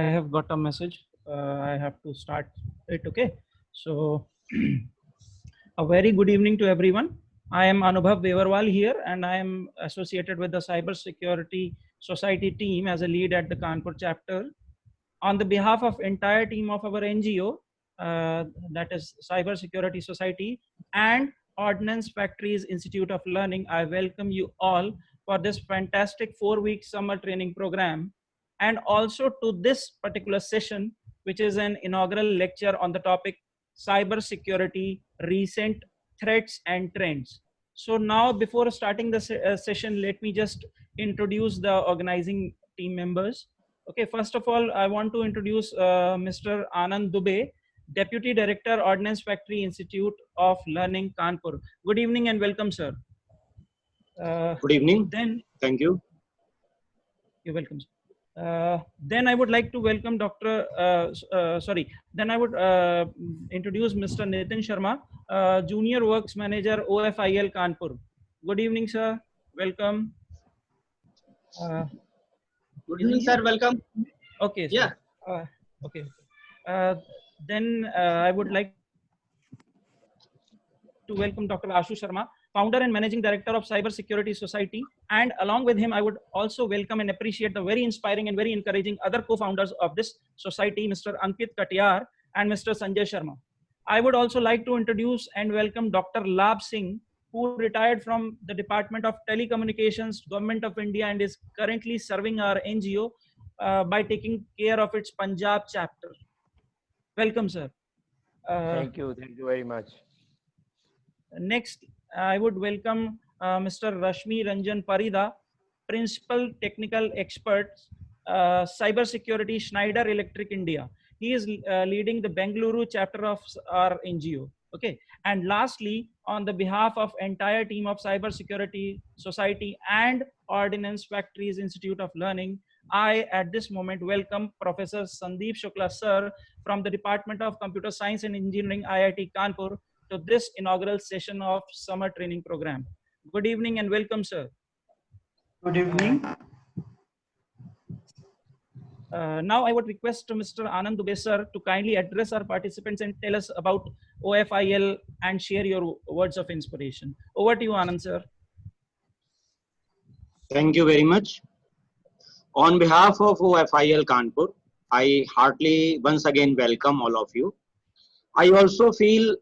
I have got a message. I have to start it. Okay. So, a very good evening to everyone. I am Anubhav Bevarwal here, and I am associated with the Cyber Security Society team as a lead at the Kanpur chapter. On the behalf of entire team of our NGO, that is Cyber Security Society and Ordnance Factories Institute of Learning, I welcome you all for this fantastic 4-week summer training program, and also to this particular session, which is an inaugural lecture on the topic cyber security, recent threats and trends. So now, before starting the session, let me just introduce the organizing team members. Okay, first of all, I want to introduce Mr. Anand Dubey, Deputy Director, Ordnance Factory Institute of Learning, Kanpur. Good evening and welcome, sir. Good evening. Then, thank you. You're welcome. Then I would like to welcome Then I would introduce Mr. Nitin Sharma, Junior Works Manager, OFIL Kanpur. Good evening, sir. Welcome. Good evening, sir. Welcome. Okay. Sir. Yeah. Okay. Then I would like to welcome Dr. Ashu Sharma, Founder and Managing Director of Cyber Security Society. And along with him, I would also welcome and appreciate the very inspiring and very encouraging other co-founders of this society, Mr. Ankit Katiyar and Mr. Sanjay Sharma. I would also like to introduce and welcome Dr. Labh Singh, who retired from the Department of Telecommunications, Government of India, and is currently serving our NGO by taking care of its Punjab chapter. Welcome, sir. Thank you very much. Next, I would welcome Mr. Rashmi Ranjan Parida, Principal Technical Expert, Cyber Security, Schneider Electric India. He is leading the Bengaluru chapter of our NGO. Okay. And lastly, on the behalf of entire team of Cyber Security Society and Ordnance Factories Institute of Learning, I at this moment welcome Professor Sandeep Shukla, sir, from the Department of Computer Science and Engineering, IIT Kanpur, to this inaugural session of summer training program. Good evening and welcome, sir. Good evening. Now I would request Mr. Anand Dubey, sir, to kindly address our participants and tell us about OFIL and share your words of inspiration. Over to you, Anand, sir. Thank you very much. On behalf of OFIL Kanpur, I heartily once again welcome all of you. I also feel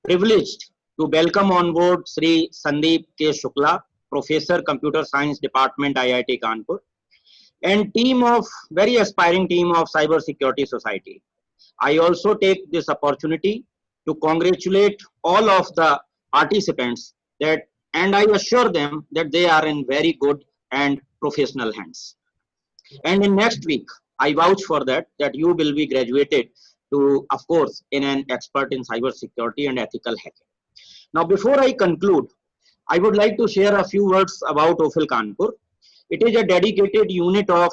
privileged to welcome on board Sri Sandeep K. Shukla, Professor, Computer Science Department, IIT Kanpur, and team of very aspiring team of Cyber Security Society. I also take this opportunity to congratulate all of the participants and I assure them that they are in very good and professional hands. And in next week, I vouch for that you will be graduated to, of course, in an expert in cyber security and ethical hacking. Now, before I conclude, I would like to share a few words about OFIL Kanpur. It is a dedicated unit of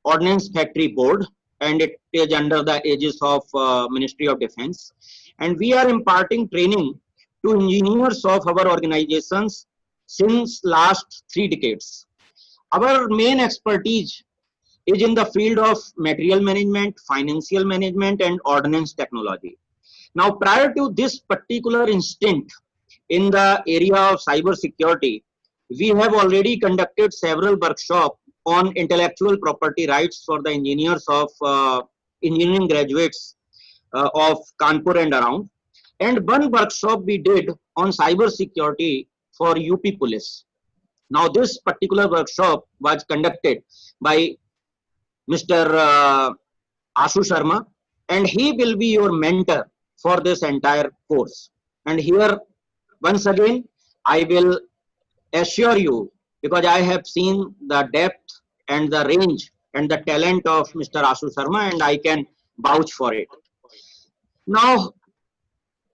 Ordnance Factory Board, and it is under the aegis of Ministry of Defense. And we are imparting training to engineers of our organizations since last 3 decades. Our main expertise is in the field of material management, financial management, and ordnance technology. Now, prior to this particular instant in the area of cyber security, we have already conducted several workshops on intellectual property rights for the engineers of engineering graduates of Kanpur and around. And one workshop we did on cyber security for UP Police. Now, this particular workshop was conducted by Mr. Ashu Sharma, and he will be your mentor for this entire course. And here, once again, I will assure you, because I have seen the depth and the range and the talent of Mr. Ashu Sharma, and I can vouch for it. Now,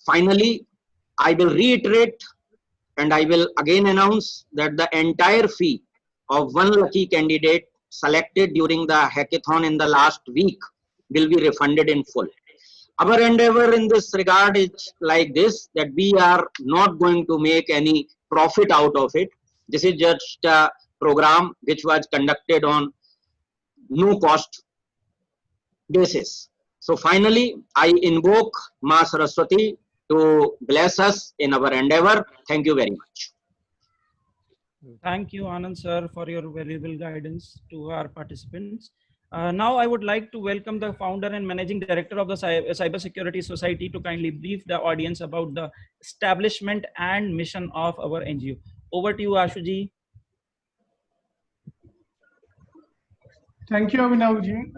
finally, I will reiterate and I will again announce that the entire fee of one lucky candidate selected during the hackathon in the last week will be refunded in full. Our endeavor in this regard is like this, that we are not going to make any profit out of it. This is just a program which was conducted on no cost basis. So finally, I invoke Ma Saraswati to bless us in our endeavor. Thank you very much. Thank you, Anand sir, for your valuable guidance to our participants. Now, I would like to welcome the founder and managing director of the Cybersecurity Society to kindly brief the audience about the establishment and mission of our NGO. Over to you, Ashuji. Thank you, Abhinavji,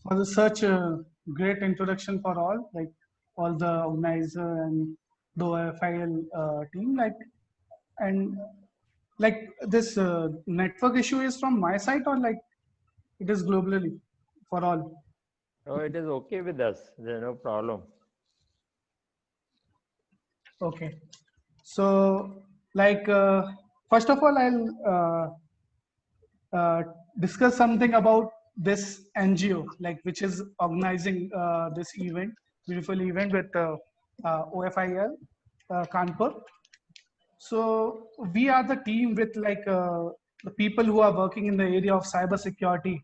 for such a great introduction for all the organizer and the OFIL team. And this network issue is from my side, or it is globally for all? Oh, it is okay with us. There's no problem. Okay. So, first of all, I'll discuss something about this NGO, which is organizing this event, beautiful event with OFIL Kanpur. So we are the team with the people who are working in the area of cybersecurity,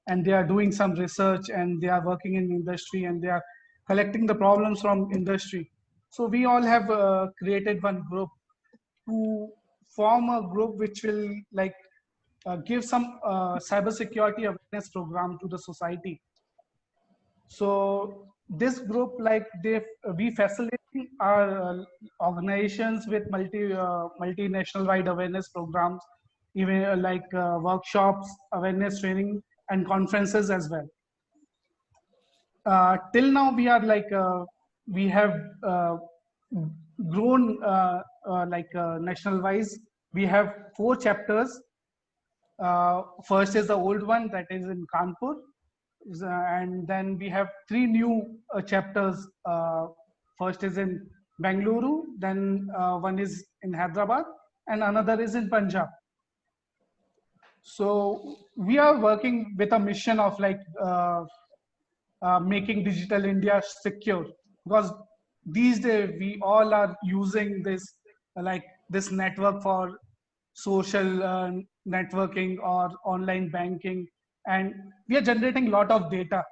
and they are doing some research, and they are working in industry, and they are collecting the problems from industry. So we all have created one group to form a group which will give some cybersecurity awareness program to the society. So this group, we facilitate our organizations with multinational wide awareness programs, even workshops, awareness training, and conferences as well. Till now, we have grown national wise. We have 4 chapters. First is the old one, that is in Kanpur, and then we have 3 new chapters. First is in Bengaluru, then one is in Hyderabad, and another is in Punjab. So we are working with a mission of making digital India secure, because these days we all are using this network for social networking or online banking, and we are generating a lot of data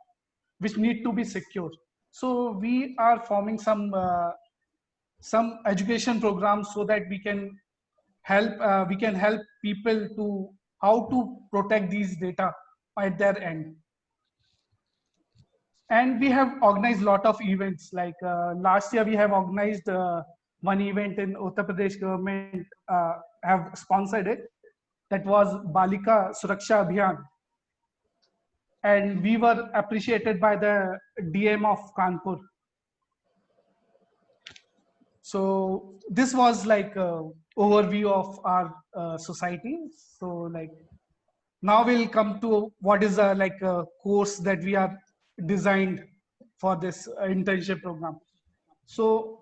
which need to be secure. So we are forming some education programs so that we can help people to how to protect these data at their end. And we have organized a lot of events. Last year we have organized one event in Uttar Pradesh government have sponsored it. That was Balika Suraksha Abhiyan. And we were appreciated by the DM of Kanpur. So this was overview of our society. So now we'll come to what is a course that we are designed for this internship program. So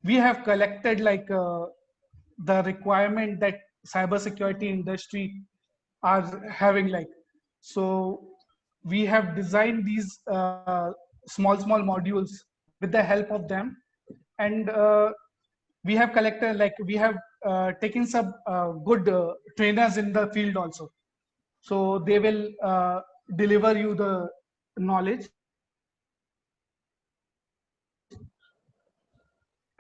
we have collected the requirement that cybersecurity industry are having. So we have designed these small modules with the help of them, and we have collected we have taken some good trainers in the field also. So they will deliver you the knowledge.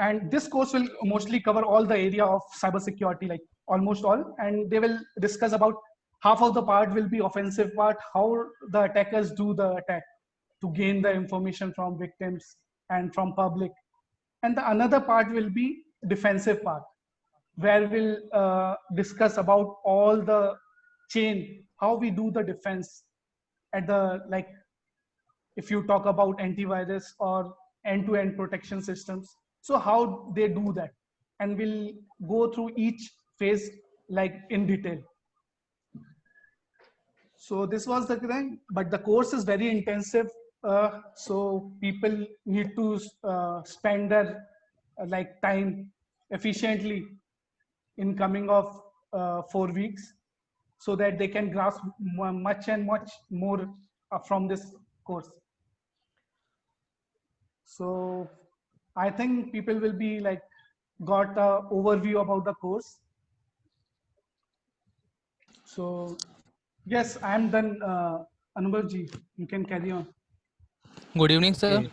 And this course will mostly cover all the area of cybersecurity, almost all. And they will discuss about half of the part will be offensive part, how the attackers do the attack to gain the information from victims and from public. And the another part will be defensive part, where we'll discuss about all the chain, how we do the defense at the if you talk about antivirus or end-to-end protection systems, so how they do that, and we'll go through each phase in detail. So this was the thing, but the course is very intensive, so people need to spend their time efficiently in coming of 4 weeks, so that they can grasp much more from this course. So I think people will be got a overview about the course. So yes, I am done. Anubhavji, you can carry on. Good evening, sir. Okay.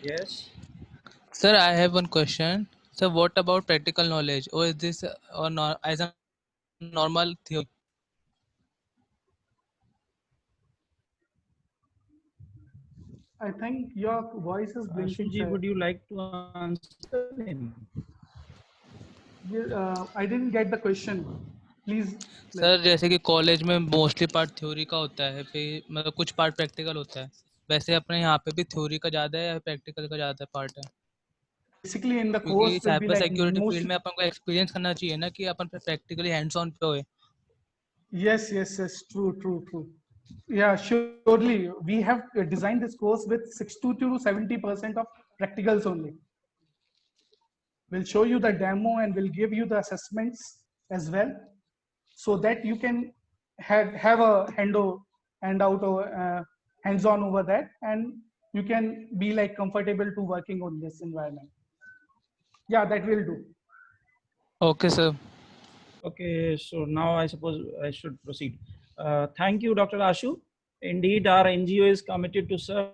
Yes. Sir, I have one question. Sir, what about practical knowledge, or is this or not as a normal theory? I think your voice is blinking, Ashuji, sir. would you like to answer him? I didn't get the question. Please, like, sir जैसे कि college में mostly part theory का होता है, फिर मतलब कुछ part practical होता है, वैसे अपने यहाँ पे भी थ्योरी का ज़्यादा है या प्रैक्टिकल का ज़्यादा पार्ट है? basically in the क्योंकि course will be cyber like security field mostly. में अपन को एक्सपीरियंस करना चाहिए ना कि अपन प्रैक्टिकली हैंड्स ऑन पे होए. Yes, yes, yes. True, true, true. Yeah, surely. We have designed this course with 60 to 70% of practicals only. We'll show you the demo and we'll give you the assessments as well, so that you can have a handout or hands-on over that, and you can be like comfortable to working on this environment. Yeah, that will do. Okay, sir. Okay, so now I suppose I should proceed. Thank you, Dr. Ashu. Indeed, our NGO is committed to serve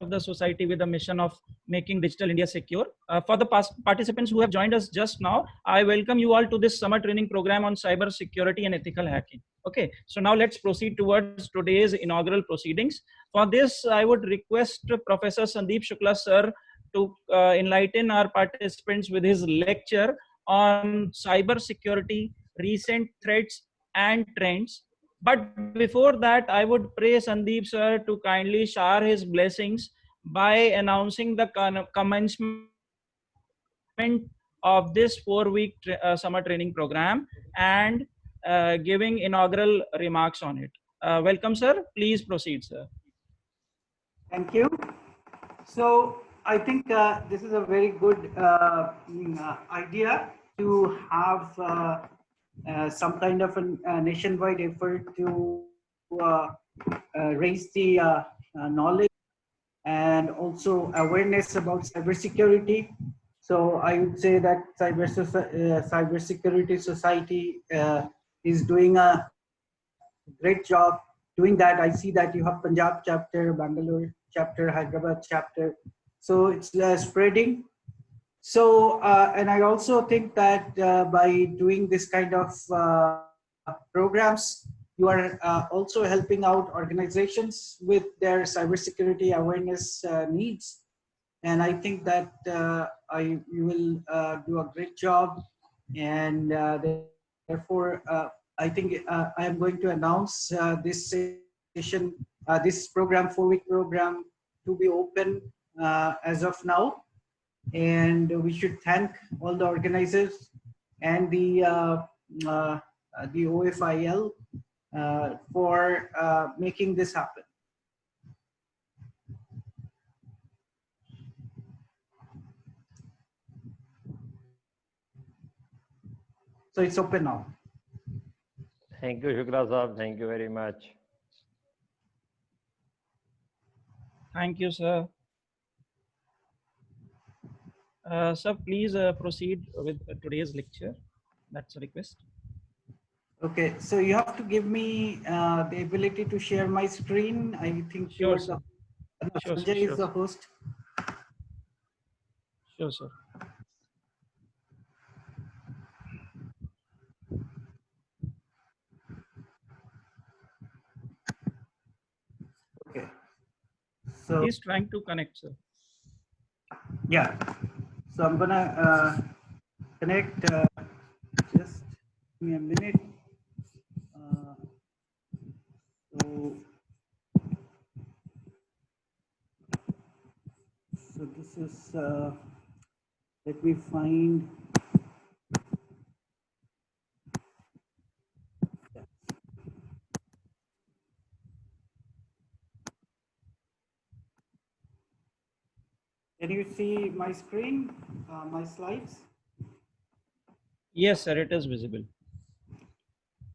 the society with a mission of making digital India secure. For the participants who have joined us just now, I welcome you all to this summer training program on cyber security and ethical hacking. Okay, so now let's proceed towards today's inaugural proceedings. For this, I would request Professor Sandeep Shukla sir to enlighten our participants with his lecture on cyber security, recent threats and trends. But before that, I would pray Sandeep sir to kindly shower his blessings by announcing the commencement of this 4-week summer training program and giving inaugural remarks on it. Welcome, sir. Please proceed, sir. Thank you. So I think this is a very good idea to have some kind of a nationwide effort to raise the knowledge and also awareness about cybersecurity. So I would say that cybersecurity society is doing a great job doing that. I see that you have Punjab chapter, Bangalore chapter, Hyderabad chapter. So it's spreading. So, and I also think that by doing this kind of programs, you are also helping out organizations with their cybersecurity awareness needs. And I think that you will do a great job. And therefore, I think I am going to announce this session, this program, 4-week program, to be open as of now. And we should thank all the organizers and the OFIL for making this happen. So it's open now. Thank you, Shukla Saab. Thank you very much. Thank you, sir. Sir, please proceed with today's lecture. That's a request. Okay, so you have to give me the ability to share my screen. I think Sure, you're sir. the Sure, Sanjay sure, is the host. Sure, sir. Okay. So He's trying to connect, sir. yeah, so I'm gonna connect. Just give me a minute. So this is. Let me find. Can you see my screen, my slides? Yes, sir, it is visible.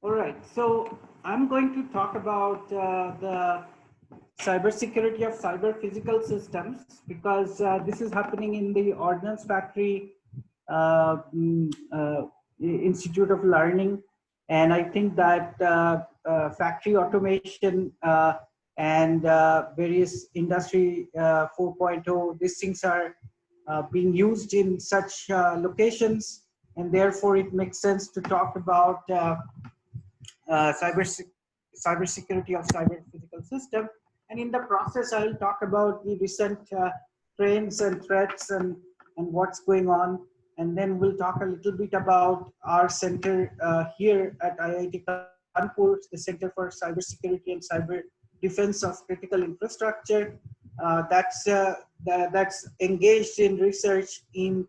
All right, so I'm going to talk about the cybersecurity of cyber physical systems, because this is happening in the Ordnance Factory Institute of Learning And I think that factory automation and various industry 4.0, these things are being used in such locations, and therefore it makes sense to talk about cybersecurity of cyber physical system. And in the process, I will talk about the recent trends and threats and what's going on. And then we'll talk a little bit about our center here at IIT Kanpur, the Center for Cybersecurity and Cyber Defense of Critical Infrastructure. That's engaged in research in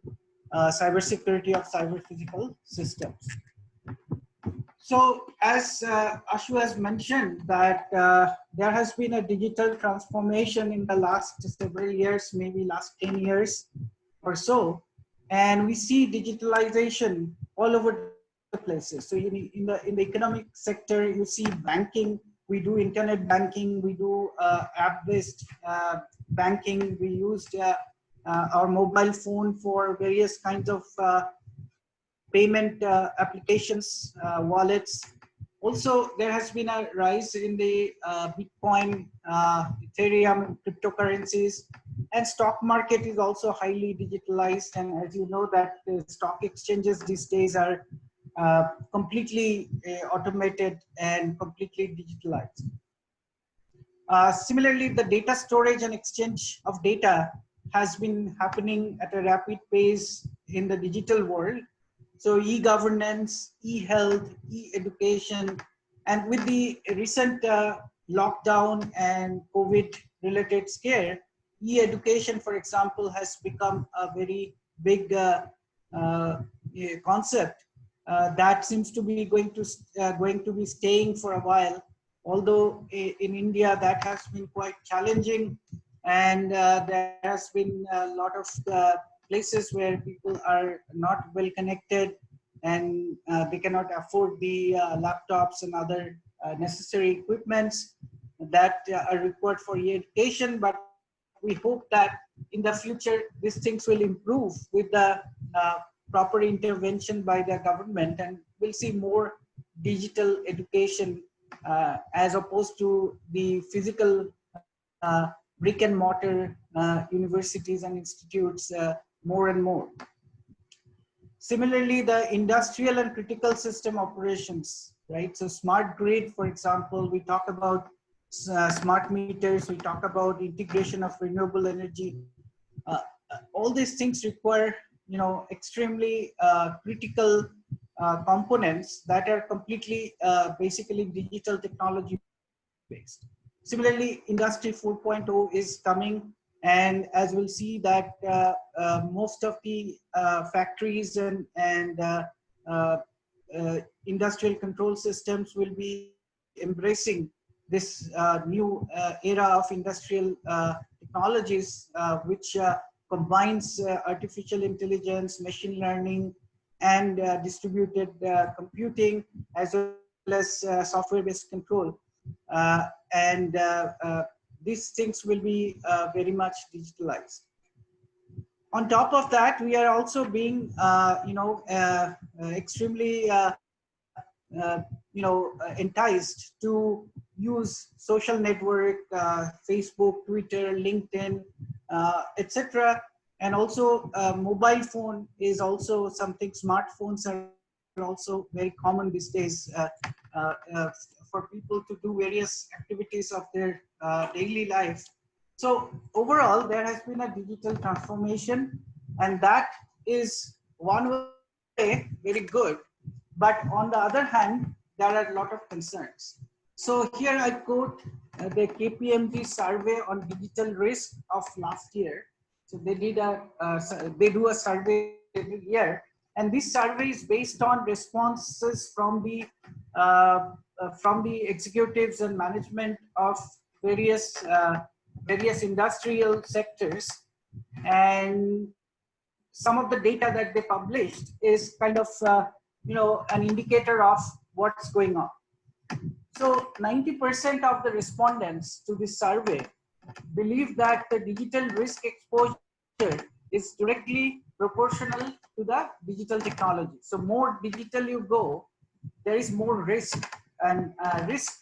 cybersecurity of cyber physical systems. So as Ashu has mentioned that there has been a digital transformation in the last several years, maybe last 10 years or so. And we see digitalization all over the places. So in the economic sector, you see banking, we do internet banking, we do app-based banking, we used our mobile phone for various kinds of payment applications, wallets. Also, there has been a rise in the Bitcoin, Ethereum, cryptocurrencies, and stock market is also highly digitalized. And as you know that the stock exchanges these days are completely automated and completely digitalized. Similarly, the data storage and exchange of data has been happening at a rapid pace in the digital world. So e-governance, e-health, e-education, and with the recent lockdown and COVID-related scare, e-education, for example, has become a very big concept that seems to be going to be staying for a while. Although in India that has been quite challenging, and there has been a lot of places where people are not well connected and they cannot afford the laptops and other necessary equipments that are required for education. But we hope that in the future these things will improve with the proper intervention by the government, and we'll see more digital education as opposed to the physical brick and mortar universities and institutes more and more. Similarly, the industrial and critical system operations, right? So smart grid, for example, we talk about smart meters, we talk about integration of renewable energy. All these things require, extremely critical components that are completely basically digital technology based. Similarly, Industry 4.0 is coming, and as we'll see that most of the factories and industrial control systems will be embracing this new era of industrial technologies, which combines artificial intelligence, machine learning, and distributed computing, as well as software-based control. These things will be very much digitalized. On top of that, we are also being, extremely, enticed to use social network, Facebook, Twitter, LinkedIn, etc. And also, mobile phone is also something. Smartphones are also very common these days for people to do various activities of their daily life. So overall, there has been a digital transformation, and that is one way very good. But on the other hand, there are a lot of concerns. So here I quote the KPMG survey on digital risk of last year. So they did they do a survey every year, and this survey is based on responses from the executives and management of various industrial sectors, and some of the data that they published is kind of an indicator of what's going on. So 90% of the respondents to this survey believe that the digital risk exposure is directly proportional to the digital technology. So more digital you go, there is more risk, and risk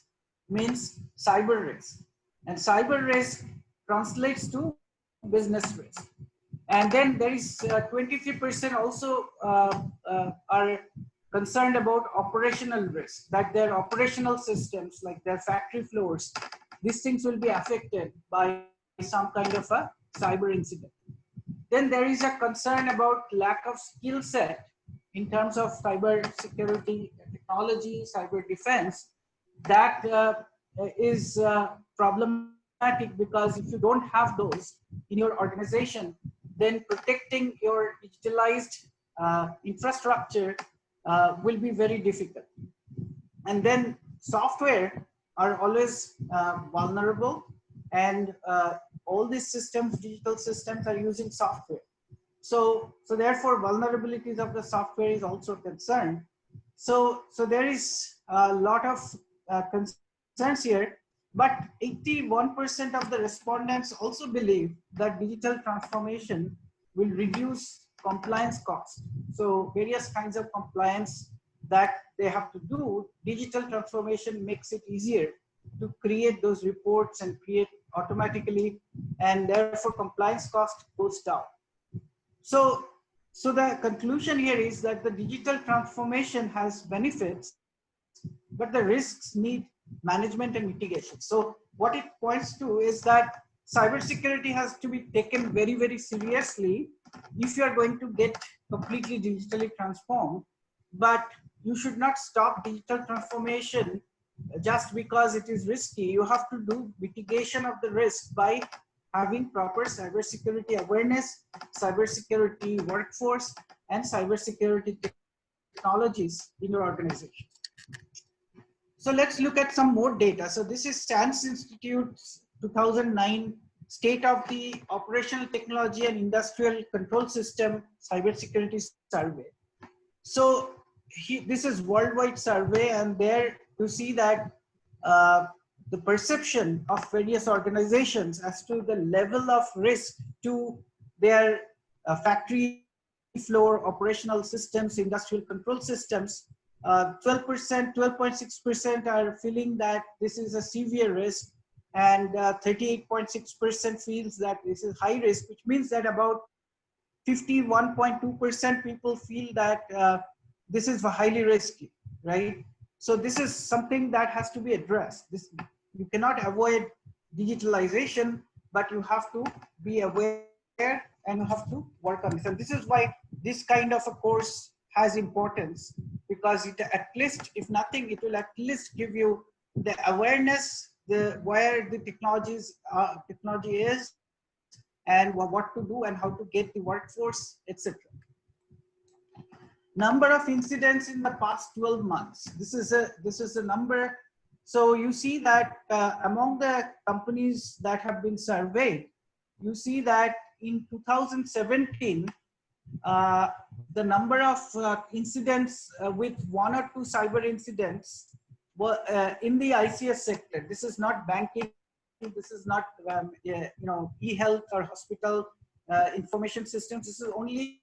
means cyber risk, and cyber risk translates to business risk. And then there is 23% also are concerned about operational risk, that their operational systems, like their factory floors, these things will be affected by some kind of a cyber incident. Then there is a concern about lack of skill set in terms of cyber security technology, cyber defense. That is problematic, because if you don't have those in your organization, then protecting your digitalized infrastructure will be very difficult. And then software are always vulnerable, and all these systems, digital systems, are using software. So therefore, vulnerabilities of the software is also a concern. So there is a lot of concerns here, but 81% of the respondents also believe that digital transformation will reduce compliance costs. So various kinds of compliance that they have to do, digital transformation makes it easier to create those reports and create automatically, and therefore compliance cost goes down. So the conclusion here is that the digital transformation has benefits, but the risks need management and mitigation. So what it points to is that cybersecurity has to be taken very, very seriously if you are going to get completely digitally transformed. But you should not stop digital transformation just because it is risky. You have to do mitigation of the risk by having proper cybersecurity awareness, cybersecurity workforce, and cybersecurity technologies in your organization. So let's look at some more data. So this is STANS Institute's 2009 State of the Operational Technology and Industrial Control System Cybersecurity Survey. So this is worldwide survey, and there you see that the perception of various organizations as to the level of risk to their factory floor operational systems, industrial control systems, 12.6% are feeling that this is a severe risk, and 38.6% feels that this is high risk, which means that about 51.2% people feel that this is highly risky, right? So this is something that has to be addressed. You cannot avoid digitalization, but you have to be aware and you have to work on this. And this is why this kind of a course has importance, because it, at least, if nothing, it will at least give you the awareness, where the technology is, and what to do and how to get the workforce, etc. Number of incidents in the past 12 months. This is a number. So you see that among the companies that have been surveyed, you see that in 2017, the number of incidents with 1 or 2 cyber incidents were in the ICS sector. This is not banking. This is not e-health or hospital information systems. This is only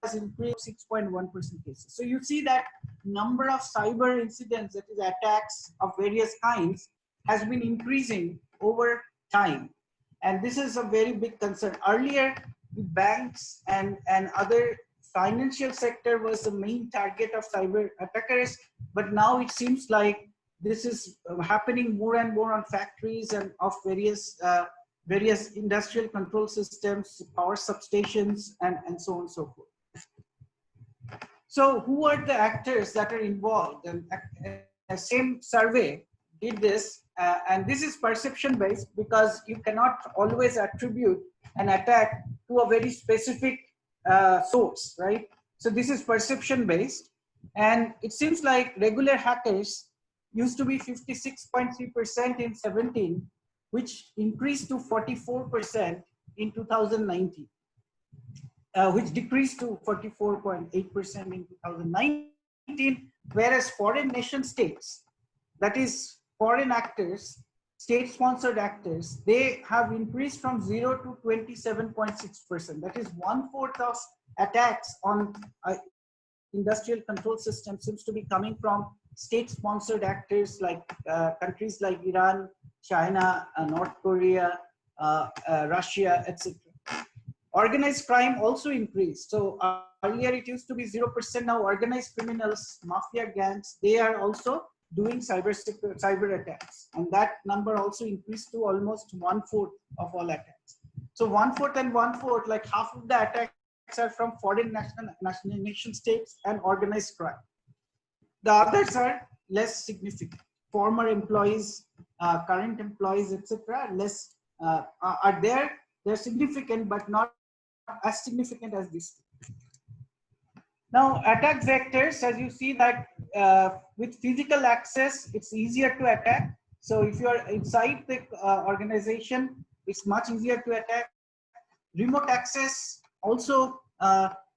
has increased 6.1% cases. So you see that number of cyber incidents, that is attacks of various kinds, has been increasing over time. And this is a very big concern. Earlier, the banks and other financial sector was the main target of cyber attackers, but now it seems like this is happening more and more on factories and of various industrial control systems, power substations, and so on and so forth. So who are the actors that are involved? And the same survey did this, and this is perception based, because you cannot always attribute an attack to a very specific source, right? So this is perception based, and it seems like regular hackers used to be 56.3% in 17, which increased to 44% in 2019, which decreased to 44.8% in 2019, whereas foreign nation states, that is foreign actors, state-sponsored actors, they have increased from 0 to 27.6%. That is 1/4 of attacks on industrial control system seems to be coming from state-sponsored actors like countries like Iran, China, North Korea, Russia, etc. Organized crime also increased. So earlier it used to be 0%. Now organized criminals, mafia gangs, they are also doing cyber attacks, and that number also increased to almost 1/4 of all attacks. So 1/4 and 1/4, like half of the attacks are from foreign nation states and organized crime. The others are less significant. Former employees, current employees, etc., less are there. They're significant, but not as significant as this. Now, attack vectors, as you see that with physical access, it's easier to attack. So if you're inside the organization, it's much easier to attack. Remote access also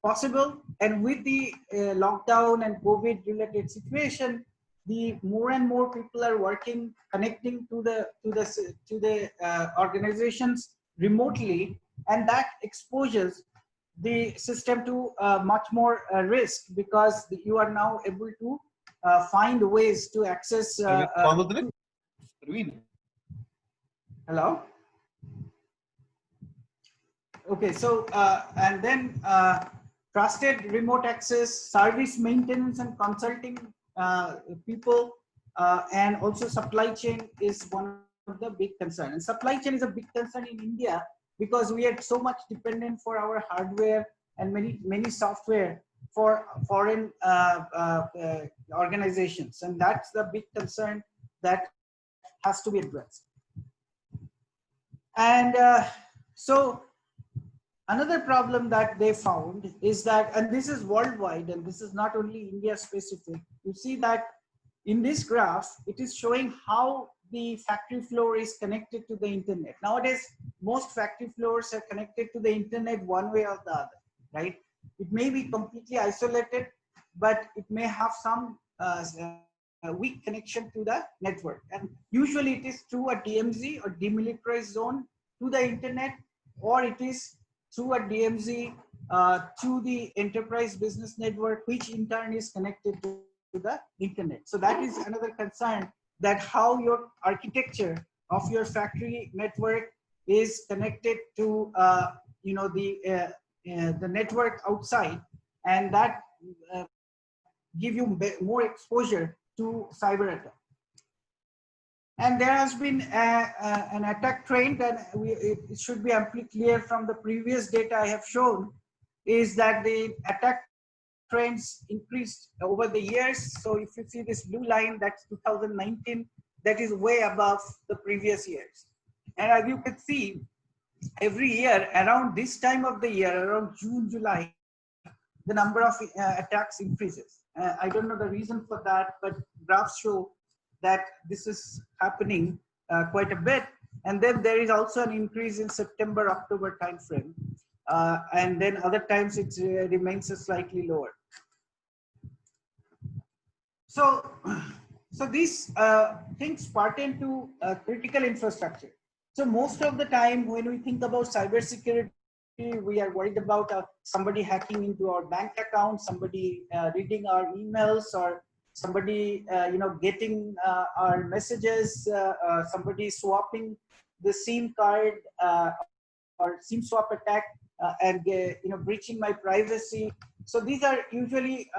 possible. And with the lockdown and COVID related situation, the more and more people are working, connecting to the organizations remotely, and that exposes the system to much more risk, because you are now able to find ways to access. Hello. Okay, so and then trusted remote access, service maintenance and consulting people, and also supply chain is one of the big concern. And supply chain is a big concern in India, because we are so much dependent for our hardware and many software for foreign organizations, and that's the big concern that has to be addressed. And so another problem that they found is that, and this is worldwide, and this is not only India specific, you see that in this graph, it is showing how the factory floor is connected to the internet. Nowadays, most factory floors are connected to the internet one way or the other, right? It may be completely isolated, but it may have some weak connection to the network. And usually it is through a DMZ or demilitarized zone to the internet, or it is through a DMZ to the enterprise business network, which in turn is connected to the internet. So that is another concern, that how your architecture of your factory network is connected to the network outside, and that give you more exposure to cyber attack. And there has been an attack trend, and it should be amply clear from the previous data I have shown, is that the attack trends increased over the years. So if you see this blue line, that's 2019, that is way above the previous years. And as you can see, every year around this time of the year, around June, July, the number of attacks increases. I don't know the reason for that, but graphs show that this is happening quite a bit. And then there is also an increase in September, October timeframe. And then other times it remains slightly lower. So these things pertain to critical infrastructure. So most of the time when we think about cybersecurity, we are worried about somebody hacking into our bank account, somebody reading our emails, or somebody getting our messages, somebody swapping the SIM card, or SIM swap attack, and breaching my privacy. So these are usually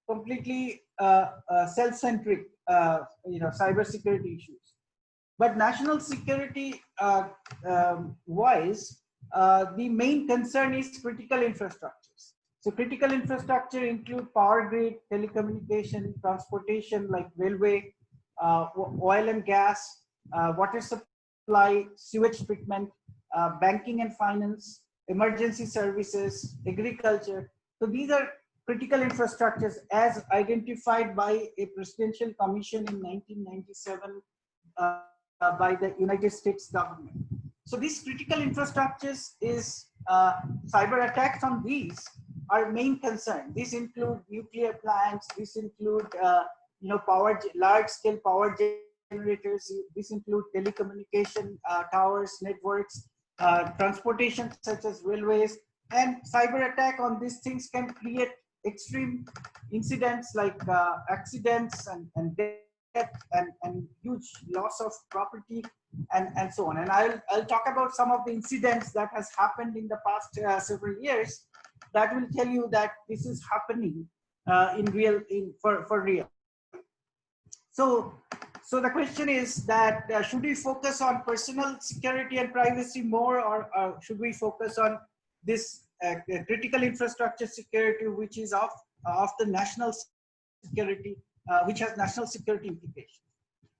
completely self-centric cybersecurity issues. But national security wise, the main concern is critical infrastructures. So critical infrastructure include power grid, telecommunication, transportation like railway, oil and gas, water supply, sewage treatment, banking and finance, emergency services, agriculture. So these are critical infrastructures as identified by a presidential commission in 1997 by the United States government. So these critical infrastructures is cyber attacks on these are main concern. These include nuclear plants. These include large-scale power generators. This include telecommunication towers, networks, transportation such as railways, and cyber attack on these things can create extreme incidents like accidents and death and huge loss of property and so on. And I'll talk about some of the incidents that has happened in the past several years that will tell you that this is happening for real. So the question is that should we focus on personal security and privacy more, or should we focus on this critical infrastructure security, which is of the national security, which has national security implications?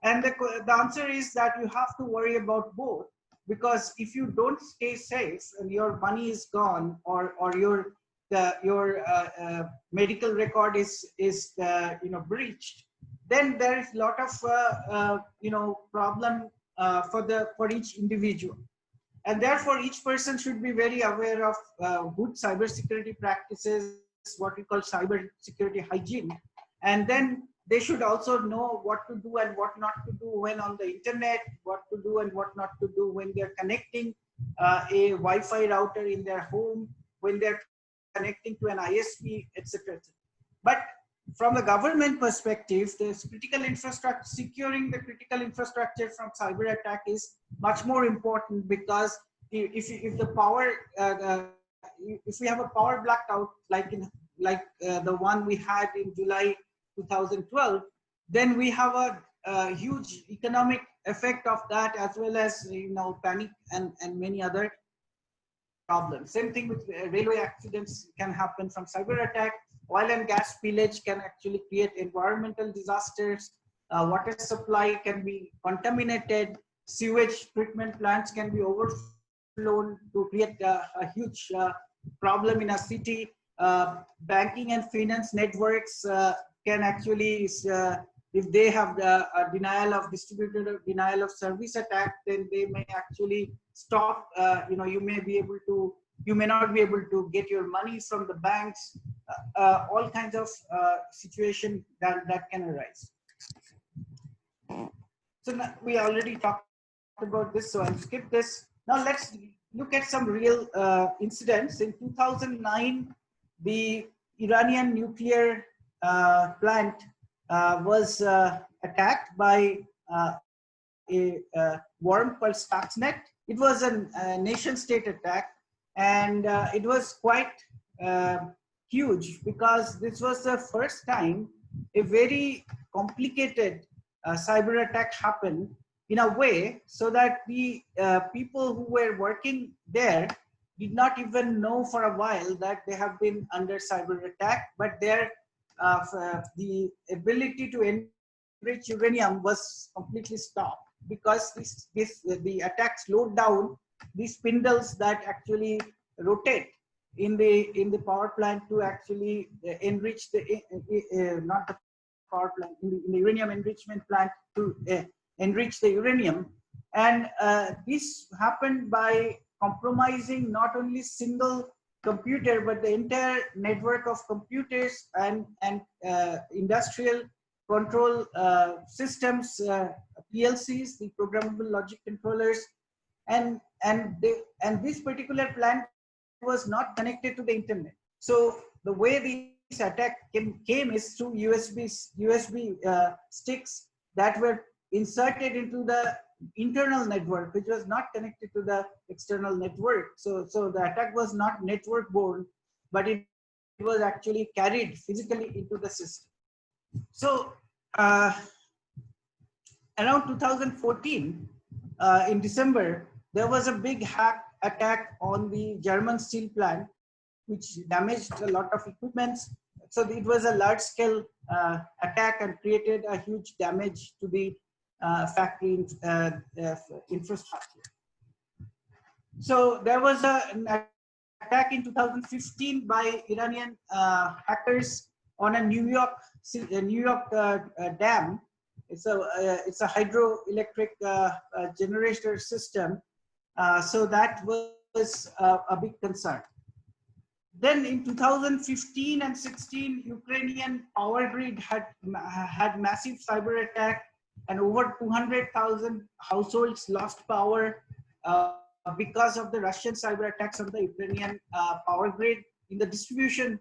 And the answer is that you have to worry about both, because if you don't stay safe and your money is gone, or your medical record is breached, then there is a lot of problem for each individual. And therefore, each person should be very aware of good cybersecurity practices, what we call cybersecurity hygiene. And then they should also know what to do and what not to do when on the internet, what to do and what not to do when they're connecting a Wi-Fi router in their home, when they're connecting to an ISP, etc. But from the government perspective, the critical infrastructure, securing the critical infrastructure from cyber attack is much more important, because if the power, if we have a power blackout like the one we had in July 2012, then we have a huge economic effect of that, as well as panic and many other problems. Same thing with railway accidents can happen from cyber attack. Oil and gas spillage can actually create environmental disasters. Water supply can be contaminated. Sewage treatment plants can be overflown to create a huge problem in a city. Banking and finance networks can actually, if they have the denial of distributed or denial of service attack, then they may actually stop. You may not be able to get your money from the banks. All kinds of situation that can arise. So now, we already talked about this, so I'll skip this. Now let's look at some real incidents. In 2009, the Iranian nuclear plant was attacked by a worm called Stuxnet. It was a nation-state attack, and it was quite huge, because this was the first time a very complicated cyber attack happened in a way so that the people who were working there did not even know for a while that they have been under cyber attack, but their the ability to enrich uranium was completely stopped, because the attack slowed down these spindles that actually rotate in the power plant to actually enrich the not the power plant, in the uranium enrichment plant to enrich the uranium. And this happened by compromising not only single computer, but the entire network of computers and industrial control systems, PLCs, the programmable logic controllers, and this particular plant was not connected to the internet. So the way this attack came is through USB sticks that were inserted into the internal network, which was not connected to the external network. So the attack was not network borne, but it was actually carried physically into the system. So around 2014, in December, there was a big hack attack on the German steel plant, which damaged a lot of equipment. So it was a large-scale attack and created a huge damage to the factory infrastructure. So there was an attack in 2015 by Iranian hackers on a New York dam. It's a hydroelectric generator system. So that was a big concern. Then in 2015 and 16, Ukrainian power grid had massive cyber attack, and over 200,000 households lost power because of the Russian cyber attacks on the Ukrainian power grid in the distribution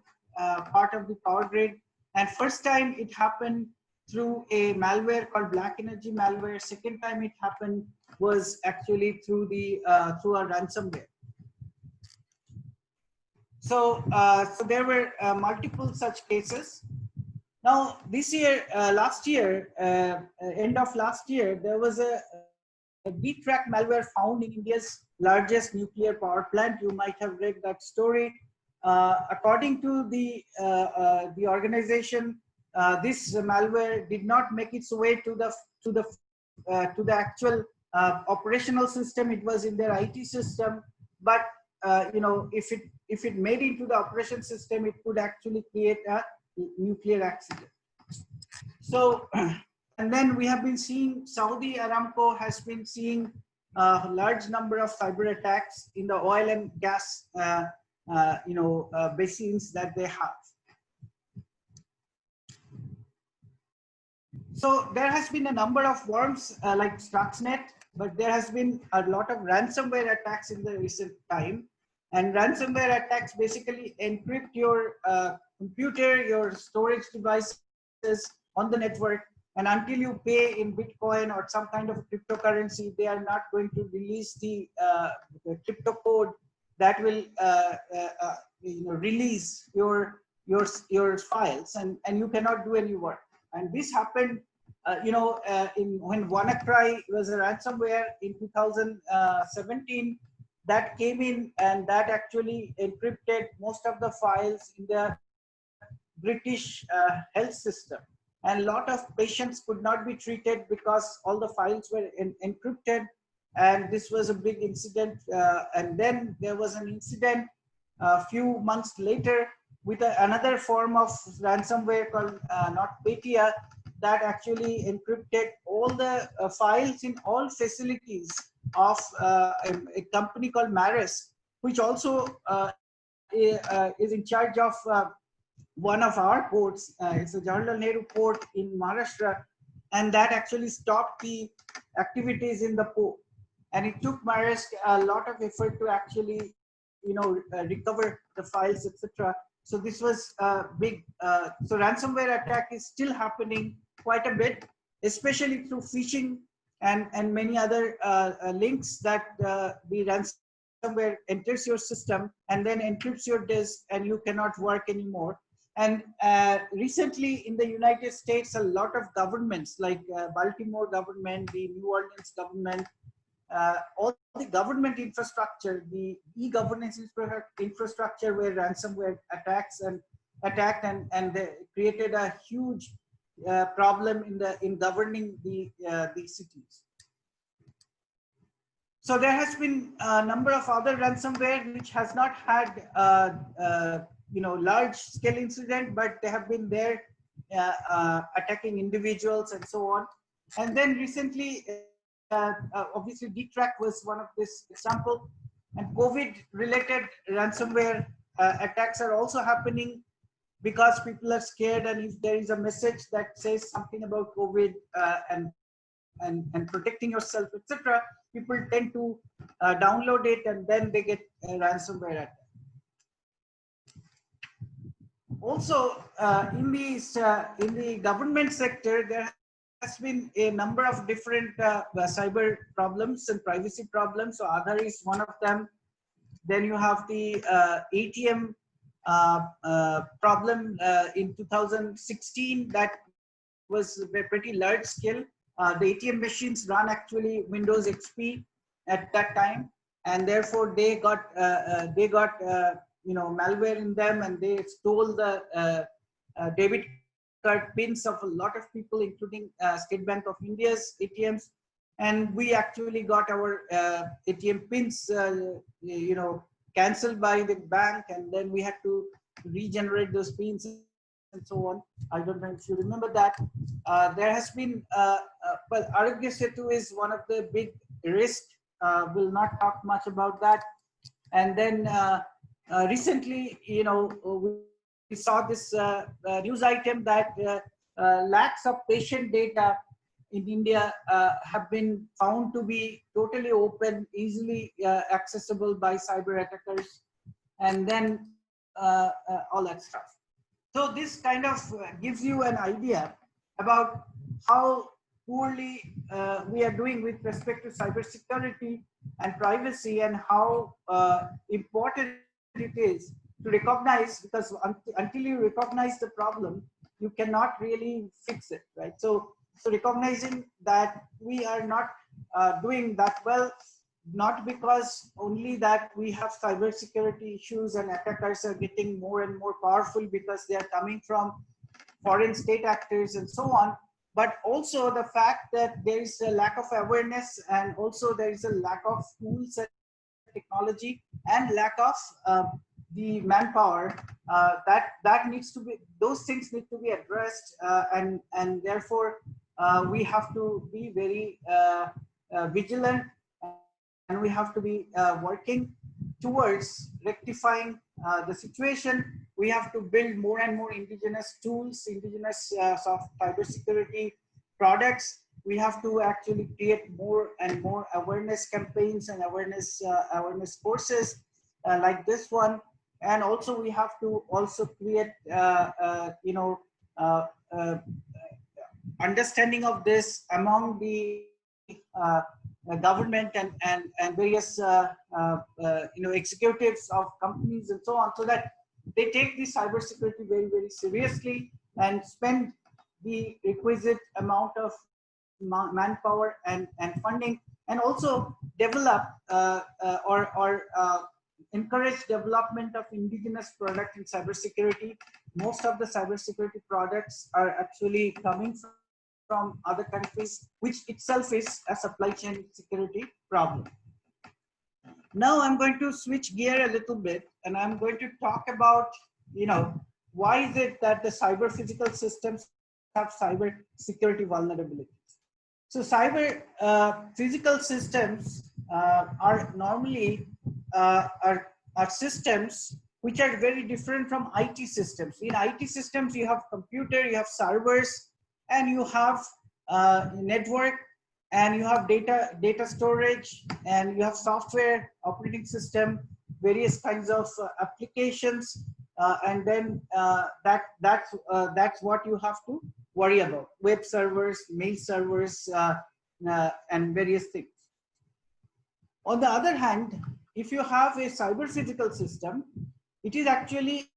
part of the power grid. And first time it happened through a malware called Black Energy malware. Second time it happened was actually through through a ransomware. So, so there were multiple such cases. Now, this year, last year, end of last year, there was a B-track malware found in India's largest nuclear power plant. You might have read that story. According to the organization, this malware did not make its way to the actual operational system. It was in their IT system, but you know, if it made into the operation system, it could actually create a nuclear accident. So, and then we have been seeing Saudi Aramco has been seeing a large number of cyber attacks in the oil and gas, you know, basins that they have. So there has been a number of worms like Stuxnet, but there has been a lot of ransomware attacks in the recent time. And ransomware attacks basically encrypt your computer, your storage devices on the network, and until you pay in Bitcoin or some kind of cryptocurrency, they are not going to release the crypto code that will you know, release your files, and you cannot do any work. And this happened, you know, when WannaCry was a ransomware in 2017. That came in and that actually encrypted most of the files in the British health system. And a lot of patients could not be treated because all the files were encrypted. And this was a big incident. And then there was an incident a few months later with another form of ransomware called NotPetya that actually encrypted all the files in all facilities of a company called Maris, which also is in charge of one of our ports. It's a Jawaharlal Nehru port in Maharashtra, and that actually stopped the activities in the port. And it took Maris a lot of effort to actually, you know, recover the files, etc. So this was big. So ransomware attack is still happening quite a bit, especially through phishing and many other links that the ransomware enters your system and then encrypts your disk, and you cannot work anymore. And recently in the United States, a lot of governments like Baltimore government, the New Orleans government, all the government infrastructure, the e-governance infrastructure where ransomware attacks and attacked, and they created a huge problem in governing the cities. So there has been a number of other ransomware which has not had you know, large scale incident, but they have been there attacking individuals and so on. And then recently, obviously D-Track was one of this example, and COVID related ransomware attacks are also happening because people are scared, and if there is a message that says something about COVID and protecting yourself, etc., people tend to download it, and then they get a ransomware attack. Also, in the government sector, there has been a number of different cyber problems and privacy problems. So Aadhaar is one of them. Then you have the ATM problem in 2016 that was a pretty large scale. The ATM machines run actually Windows XP at that time, and therefore they got you know, malware in them, and they stole the debit card pins of a lot of people, including State Bank of India's ATMs. And we actually got our ATM pins, you know, cancelled by the bank, and then we had to regenerate those pins and so on. I don't know if you remember that. There has been, well, Arogya Setu is one of the big risks. Will not talk much about that. And then recently, you know, we saw this news item that lakhs of patient data in India have been found to be totally open, easily accessible by cyber attackers, and then all that stuff. So this kind of gives you an idea about how poorly we are doing with respect to cybersecurity and privacy, and how important it is to recognize, because until you recognize the problem, you cannot really fix it, right? So recognizing that we are not doing that well, not because only that we have cybersecurity issues and attackers are getting more and more powerful because they are coming from foreign state actors and so on, but also the fact that there is a lack of awareness, and also there is a lack of tools and technology, and lack of the manpower that needs to be, those things need to be addressed, and therefore we have to be very vigilant, and we have to be working towards rectifying the situation. We have to build more and more indigenous tools, indigenous soft cybersecurity products. We have to actually create more and more awareness campaigns and awareness courses like this one. And also we have to also create, you know, understanding of this among the government and various you know, executives of companies and so on, so that they take this cybersecurity very, very seriously and spend the requisite amount of manpower and funding, and also develop or encourage development of indigenous product in cybersecurity. Most of the cybersecurity products are actually coming from other countries, which itself is a supply chain security problem. Now I'm going to switch gear a little bit, and I'm going to talk about, you know, why is it that the cyber physical systems have cyber security vulnerabilities. So cyber physical systems are normally are systems which are very different from IT systems. In IT systems, you have computer, you have servers, and you have network, and you have data storage, and you have software, operating system, various kinds of applications, and then that's what you have to worry about: web servers, mail servers, and various things. On the other hand, if you have a cyber physical system, it is actually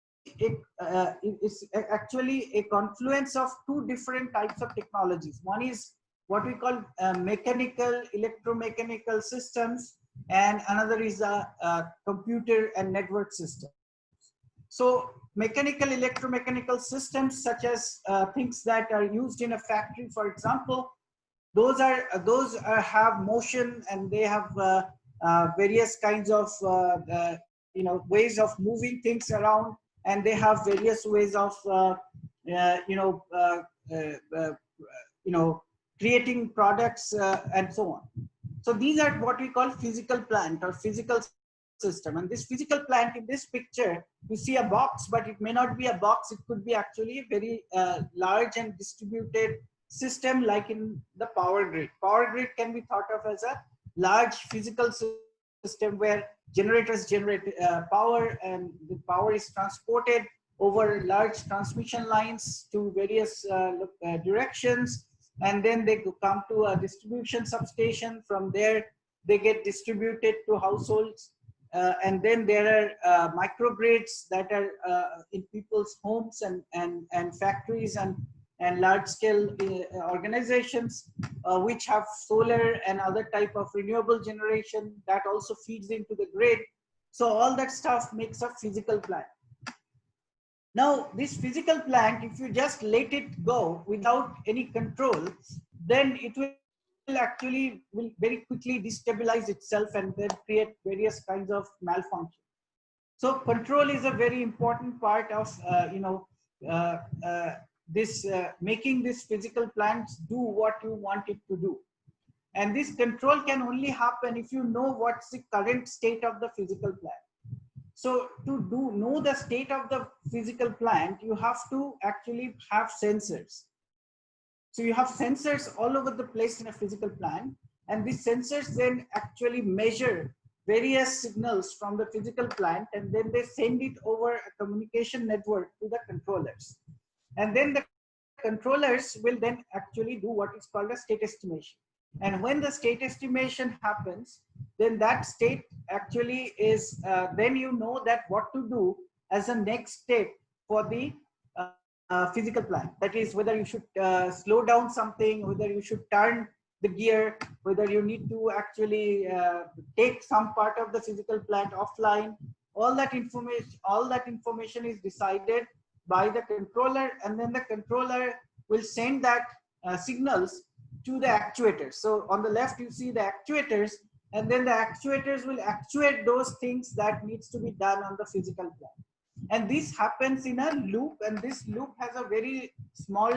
a confluence of two different types of technologies. One is what we call mechanical, electromechanical systems, and another is a computer and network system. So mechanical, electromechanical systems, such as things that are used in a factory, for example, those have motion, and they have various kinds of you know, ways of moving things around, and they have various ways of you know, creating products and so on. So these are what we call physical plant or physical system. And this physical plant, in this picture, you see a box, but it may not be a box. It could be actually a very large and distributed system, like in the power grid. Power grid can be thought of as a large physical system where generators generate power, and the power is transported over large transmission lines to various directions, and then they come to a distribution substation. From there, they get distributed to households, and then there are microgrids that are in people's homes and factories and large-scale organizations, which have solar and other type of renewable generation that also feeds into the grid. So all that stuff makes a physical plant. Now, this physical plant, if you just let it go without any control, then it will actually very quickly destabilize itself and then create various kinds of malfunction. So control is a very important part of making this physical plants do what you want it to do. And this control can only happen if you know what's the current state of the physical plant. So to know the state of the physical plant, you have to actually have sensors. So you have sensors all over the place in a physical plant, and these sensors then actually measure various signals from the physical plant, and then they send it over a communication network to the controllers. And then the controllers will then actually do what is called a state estimation. And when the state estimation happens, then that state actually is, then you know that what to do as a next step for the physical plant. That is, whether you should slow down something, whether you should turn the gear, whether you need to actually take some part of the physical plant offline. All that information is decided by the controller, and then the controller will send that signals to the actuators. So on the left you see the actuators, and then the actuators will actuate those things that needs to be done on the physical plant. And this happens in a loop, and this loop has a very small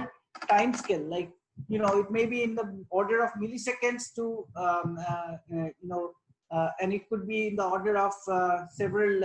time scale, like, you know, it may be in the order of milliseconds to and it could be in the order of several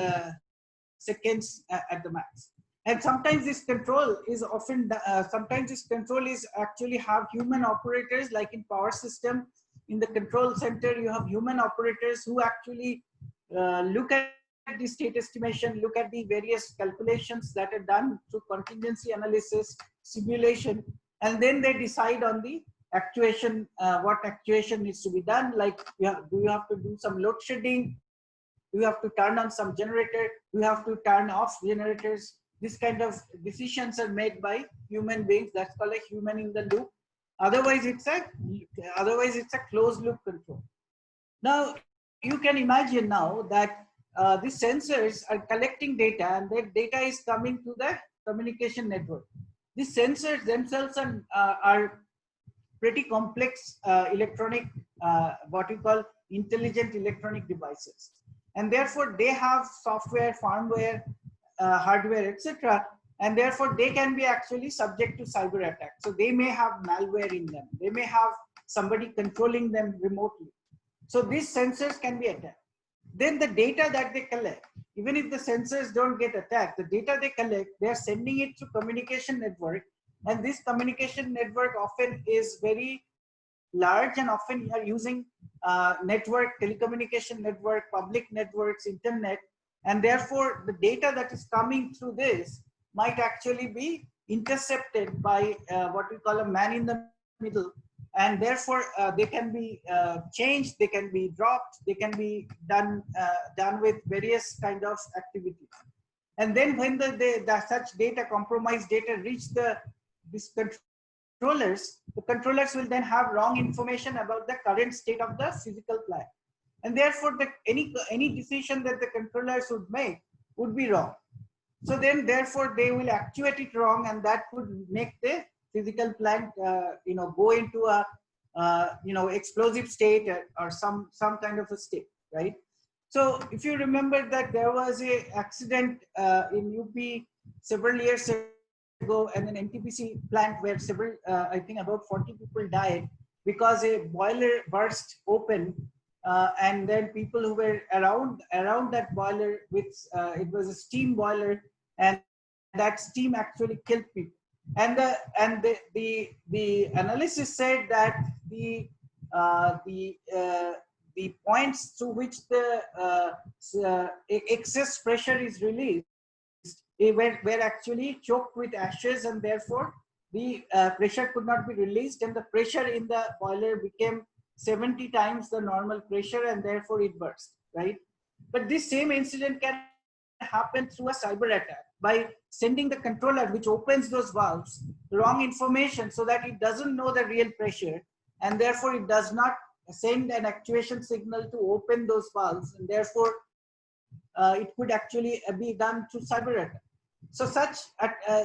seconds at the max. And sometimes this control is often sometimes this control is actually have human operators, like in power system. In the control center you have human operators who actually look at the state estimation, look at the various calculations that are done through contingency analysis, simulation, and then they decide on the actuation, what actuation needs to be done. Like, do you have to do some load shedding? Do you have to turn on some generator? Do you have to turn off generators? This kind of decisions are made by human beings. That's called a human in the loop. Otherwise, it's a closed loop control. Now, you can imagine now that these sensors are collecting data, and that data is coming to the communication network. These sensors themselves are pretty complex electronic, what we call intelligent electronic devices. And therefore, they have software, firmware, hardware, etc. And therefore, they can be actually subject to cyber attack. So they may have malware in them. They may have somebody controlling them remotely. So these sensors can be attacked. Then the data that they collect, even if the sensors don't get attacked, the data they collect, they are sending it to communication network. And this communication network often is very large, and often you are using network, telecommunication network, public networks, internet. And therefore, the data that is coming through this might actually be intercepted by what we call a man in the middle. And therefore, they can be changed, they can be dropped, they can be done with various kind of activities. And then when the such data, compromised data, reach these controllers, the controllers will then have wrong information about the current state of the physical plant. And therefore, any decision that the controllers would make would be wrong. So then, therefore, they will actuate it wrong, and that would make the physical plant, go into a, explosive state or some kind of a state, right? So if you remember that there was a accident in UP several years ago, and an NTPC plant where several, I think about 40 people died because a boiler burst open, and then people who were around that boiler, with it was a steam boiler, and that steam actually killed people. And the analysis said that the points to which the excess pressure is released were actually choked with ashes, and therefore the pressure could not be released, and the pressure in the boiler became 70 times the normal pressure, and therefore it burst, right? But this same incident can happen through a cyber attack by sending the controller, which opens those valves, the wrong information, so that it doesn't know the real pressure, and therefore it does not send an actuation signal to open those valves, and therefore it could actually be done through cyber attack. So such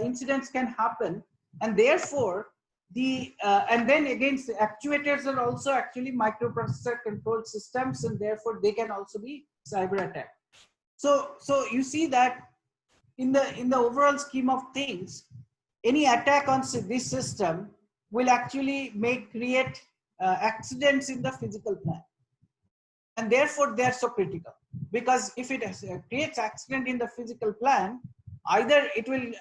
incidents can happen, and therefore and then again, the actuators are also actually microprocessor control systems, and therefore they can also be cyber attacked. So you see that in the overall scheme of things, any attack on this system will actually create accidents in the physical plant, and therefore they are so critical, because if it creates accident in the physical plant, either it will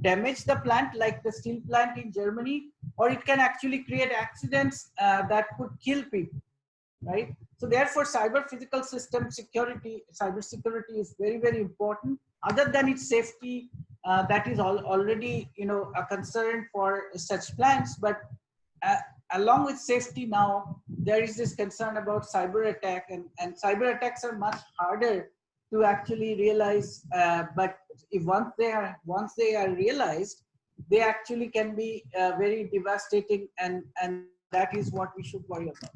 damage the plant like the steel plant in Germany, or it can actually create accidents that could kill people, right? So therefore cyber physical system security, cyber security is very, very important. Other than its safety, that is already, you know, a concern for such plants, but along with safety, now there is this concern about cyber attack, and cyber attacks are much harder to actually realize, but if once they are realized, they actually can be very devastating, and that is what we should worry about.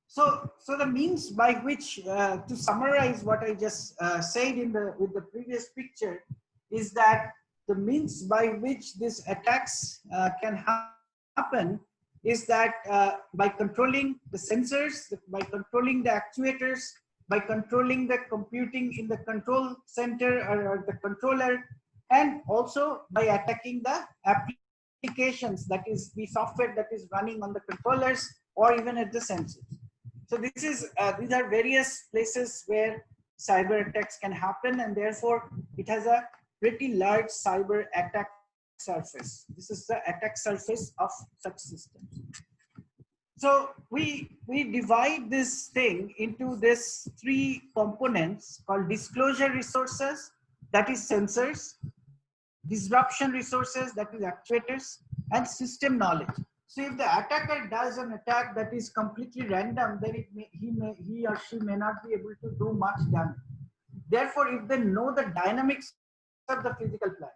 So the means by which, to summarize what I just said with the previous picture, is that the means by which these attacks can happen is that by controlling the sensors, by controlling the actuators, by controlling the computing in the control center or the controller, and also by attacking the applications, that is the software that is running on the controllers or even at the sensors. So this is these are various places where cyber attacks can happen, and therefore it has a pretty large cyber attack surface. This is the attack surface of such systems. So we divide this thing into this three components called disclosure resources, that is sensors, disruption resources, that is actuators, and system knowledge. So if the attacker does an attack that is completely random, then he or she may not be able to do much damage. Therefore, if they know the dynamics of the physical plant,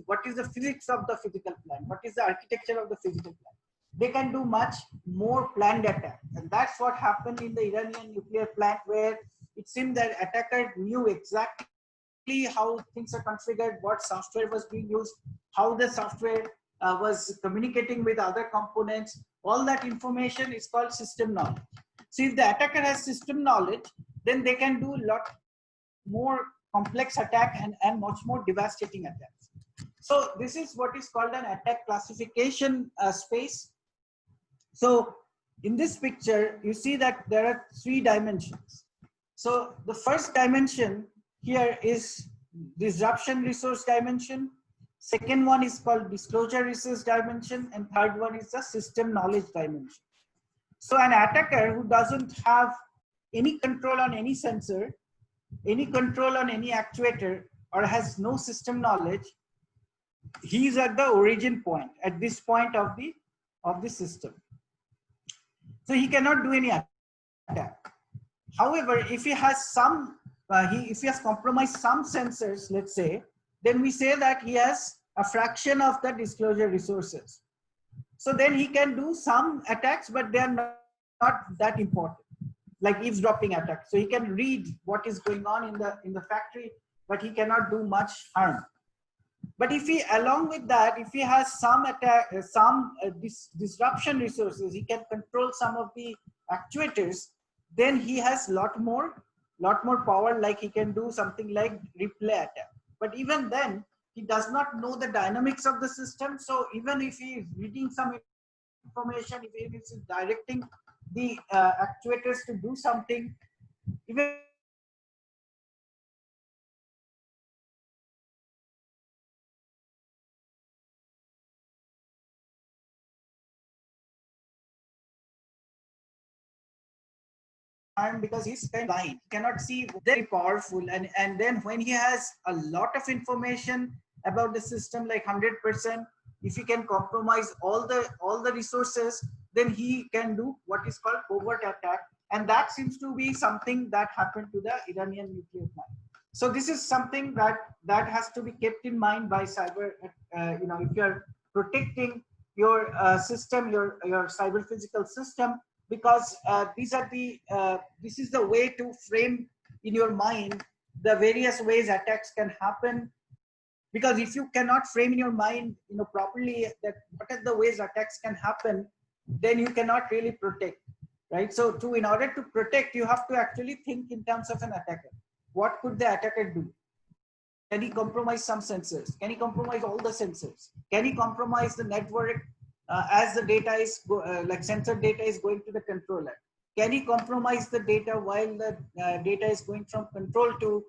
what is the physics of the physical plant, what is the architecture of the physical plant, they can do much more planned attack. And that's what happened in the Iranian nuclear plant, where it seemed that attacker knew exactly how things are configured, what software was being used, how the software was communicating with other components. All that information is called system knowledge. So if the attacker has system knowledge, then they can do a lot more complex attack and much more devastating attacks. So this is what is called an attack classification space. So in this picture, you see that there are three dimensions. So the first dimension here is disruption resource dimension. Second one is called disclosure resource dimension, and third one is the system knowledge dimension. So an attacker who doesn't have any control on any sensor, any control on any actuator, or has no system knowledge, he is at the origin point, at this point of the system. So he cannot do any attack. However, if he has some, if he has compromised some sensors, let's say, then we say that he has a fraction of the disclosure resources. So then he can do some attacks, but they are not that important, like eavesdropping attacks. So he can read what is going on in the factory, but he cannot do much harm. But if he, along with that, if he has some attack, disruption resources, he can control some of the actuators, then he has lot more power, like he can do something like replay attack. But even then, he does not know the dynamics of the system. So even if he is reading some information, if he is directing the actuators to do something, even because he's kind of blind, he cannot see, very powerful, and then when he has a lot of information about the system, like 100%, if he can compromise all the resources, then he can do what is called covert attack, and that seems to be something that happened to the Iranian nuclear plant. So this is something that has to be kept in mind by cyber. You know, if you're protecting your system, your cyber physical system, because this is the way to frame in your mind the various ways attacks can happen. Because if you cannot frame in your mind, you know, properly that what are the ways attacks can happen, then you cannot really protect, right? So in order to protect, you have to actually think in terms of an attacker. what could the attacker do? Can he compromise some sensors? Can he compromise all the sensors? Can he compromise the network as the data is like sensor data is going to the controller? Can he compromise the data while the data is going from control to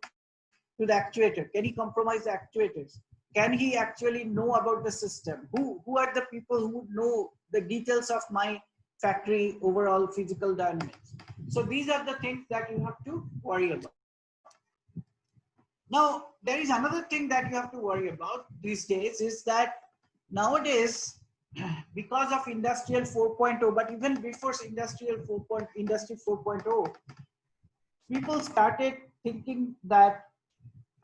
the actuator? Can he compromise the actuators? Can he actually know about the system? Who are the people who would know the details of my factory overall physical dynamics? So these are the things that you have to worry about. Now, there is another thing that you have to worry about these days is that nowadays, because of Industrial 4.0, but even before Industry 4.0, people started thinking that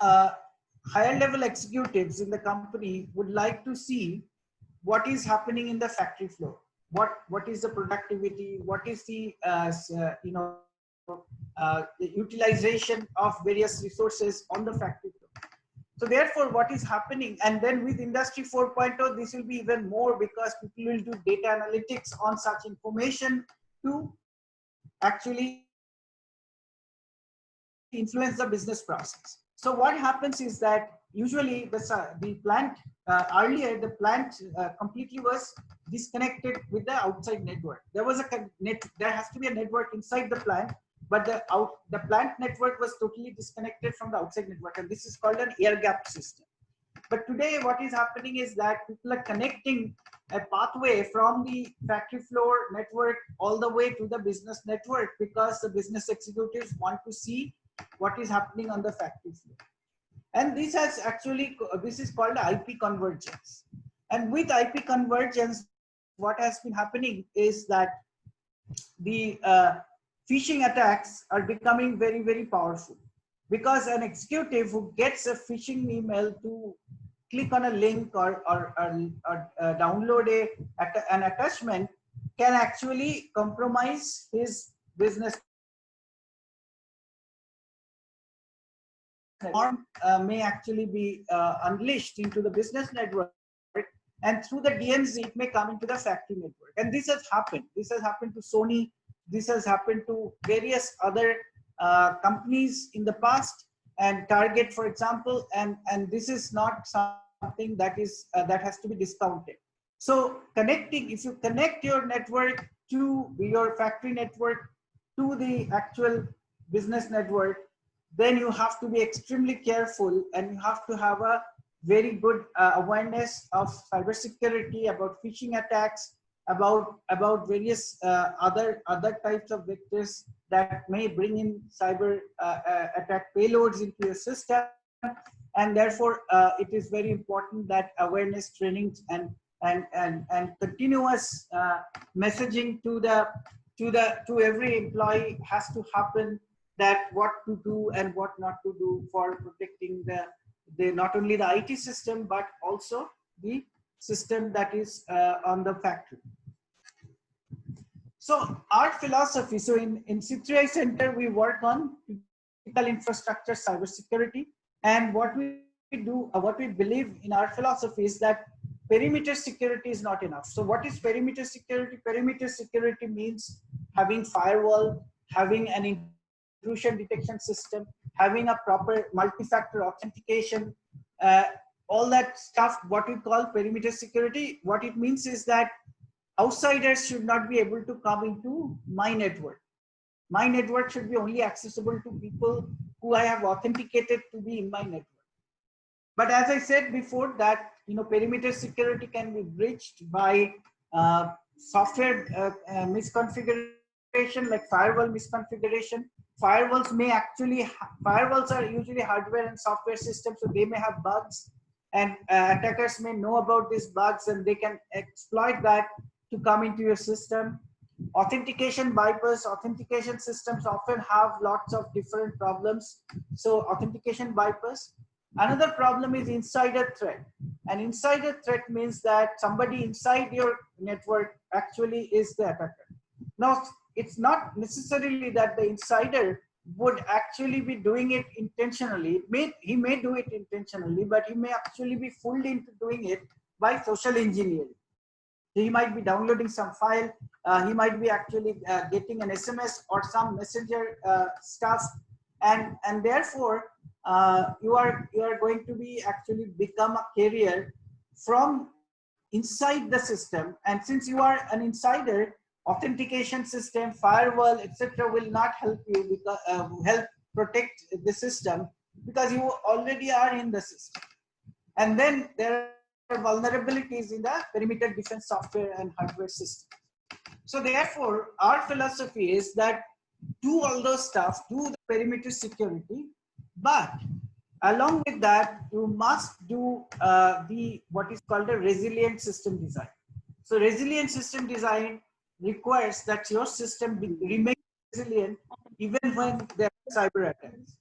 higher level executives in the company would like to see what is happening in the factory floor. What is the productivity? What is the the utilization of various resources on the factory floor? So therefore, what is happening, and then with Industry 4.0, this will be even more because people will do data analytics on such information to actually influence the business process. So what happens is that usually the plant, earlier the plant completely was disconnected with the outside network. There was there has to be a network inside the plant, but the plant network was totally disconnected from the outside network, and this is called an air gap system. But today what is happening is that people are connecting a pathway from the factory floor network all the way to the business network because the business executives want to see what is happening on the factory floor. And this has actually, this is called IP convergence. And with IP convergence, what has been happening is that the phishing attacks are becoming very, very powerful, because an executive who gets a phishing email to click on a link or download an attachment can actually compromise his business. May actually be unleashed into the business network, and through the DMZ it may come into the factory network. And this has happened. This has happened to Sony. This has happened to various other companies in the past, and Target, for example. And this is not something that is that has to be discounted. So connecting, if you connect your network to your factory network to the actual business network, then you have to be extremely careful, and you have to have a very good awareness of cybersecurity, about phishing attacks, about various other types of vectors that may bring in cyber attack payloads into your system. And therefore, it is very important that awareness trainings and continuous messaging to every employee has to happen, that what to do and what not to do for protecting the not only the IT system but also the system that is on the factory. So our philosophy, so in C3I Center we work on critical infrastructure cybersecurity, and what we do, what we believe in our philosophy is that perimeter security is not enough. So what is perimeter security? Perimeter security means having firewall, having an intrusion detection system, having a proper multi-factor authentication, all that stuff, what we call perimeter security. What it means is that outsiders should not be able to come into my network. My network should be only accessible to people who I have authenticated to be in my network. But as I said before, that perimeter security can be breached by software misconfiguration, like firewall misconfiguration. Firewalls are usually hardware and software systems, so they may have bugs, and attackers may know about these bugs, and they can exploit that to come into your system. Authentication bypass, authentication systems often have lots of different problems. So authentication bypass. Another problem is insider threat. An insider threat means that somebody inside your network actually is the attacker. Now, it's not necessarily that the insider would actually be doing it intentionally. He may do it intentionally, but he may actually be fooled into doing it by social engineering. He might be downloading some file. He might be actually getting an SMS or some messenger stuff, and therefore you are going to be actually become a carrier from inside the system. And since you are an insider, authentication system, firewall, etc., will not help you because help protect the system, because you already are in the system. And then there are vulnerabilities in the perimeter defense software and hardware system. So therefore, our philosophy is that do all those stuff, do the perimeter security, but along with that, you must do what is called a resilient system design. So resilient system design requires that your system remain resilient even when there are cyber attacks.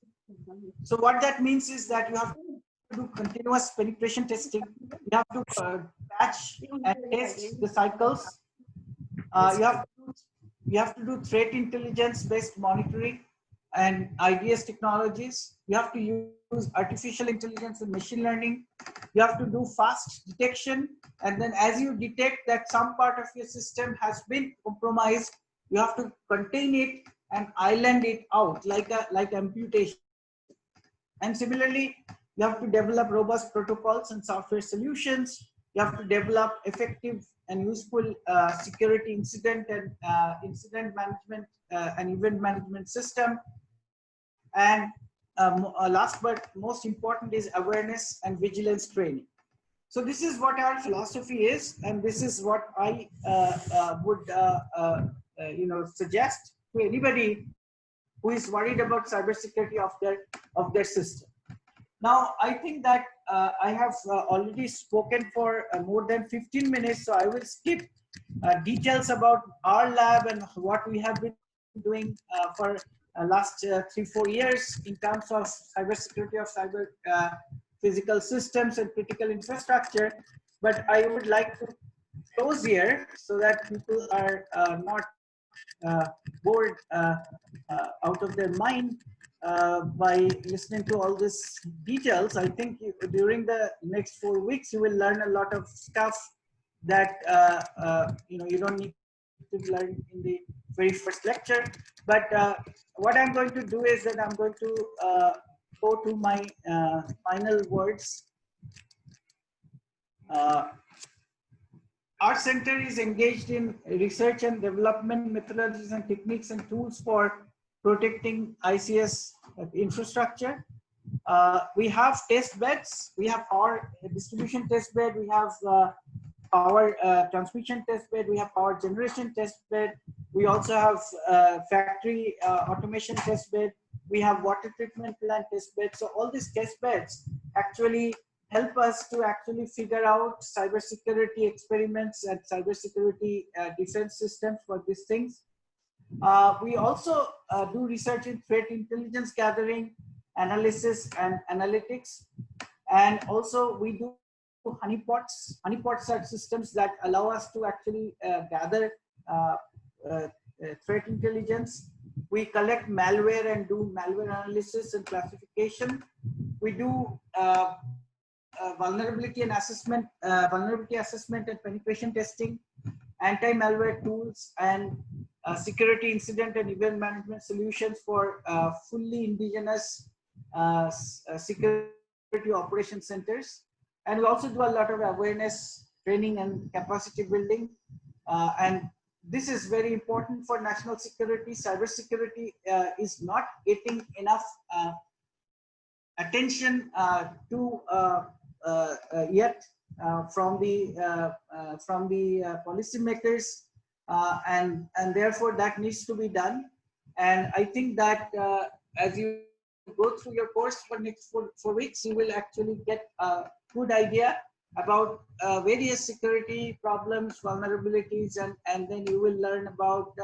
So what that means is that you have to do continuous penetration testing. You have to patch and test the cycles. You have to do threat intelligence based monitoring and IDS technologies. You have to use artificial intelligence and machine learning. You have to do fast detection. And then as you detect that some part of your system has been compromised, you have to contain it and island it out like amputation. And similarly, you have to develop robust protocols and software solutions. You have to develop effective and useful security incident and incident management and event management system. And last but most important is awareness and vigilance training. So this is what our philosophy is, and this is what I would suggest to anybody who is worried about cybersecurity of their system. Now, I think that I have already spoken for more than 15 minutes, so I will skip details about our lab and what we have been doing for last 3-4 years in terms of cybersecurity of cyber physical systems and critical infrastructure. But I would like to close here so that people are not bored out of their mind by listening to all these details. I think during the next 4 weeks, you will learn a lot of stuff that you don't need to learn in the very first lecture. But what I'm going to do is that I'm going to go to my final words. Our center is engaged in research and development methodologies and techniques and tools for protecting ICS infrastructure. We have test beds. We have our distribution test bed. We have our transmission test bed. We have power generation test bed. We also have factory automation test bed. We have water treatment plant test bed. So all these test beds actually help us to actually figure out cybersecurity experiments and cybersecurity defense systems for these things. We also do research in threat intelligence gathering, analysis, and analytics. And also we do honeypots. Honeypots are systems that allow us to actually gather threat intelligence. We collect malware and do malware analysis and classification. We do vulnerability assessment and penetration testing, anti-malware tools, and security incident and event management solutions for fully indigenous security operation centers. And we also do a lot of awareness training and capacity building. And this is very important for national security. Cybersecurity is not getting enough attention yet from the policymakers, and therefore that needs to be done. And I think that as you go through your course for next 4 weeks, you will actually get a good idea about various security problems, vulnerabilities, and then you will learn about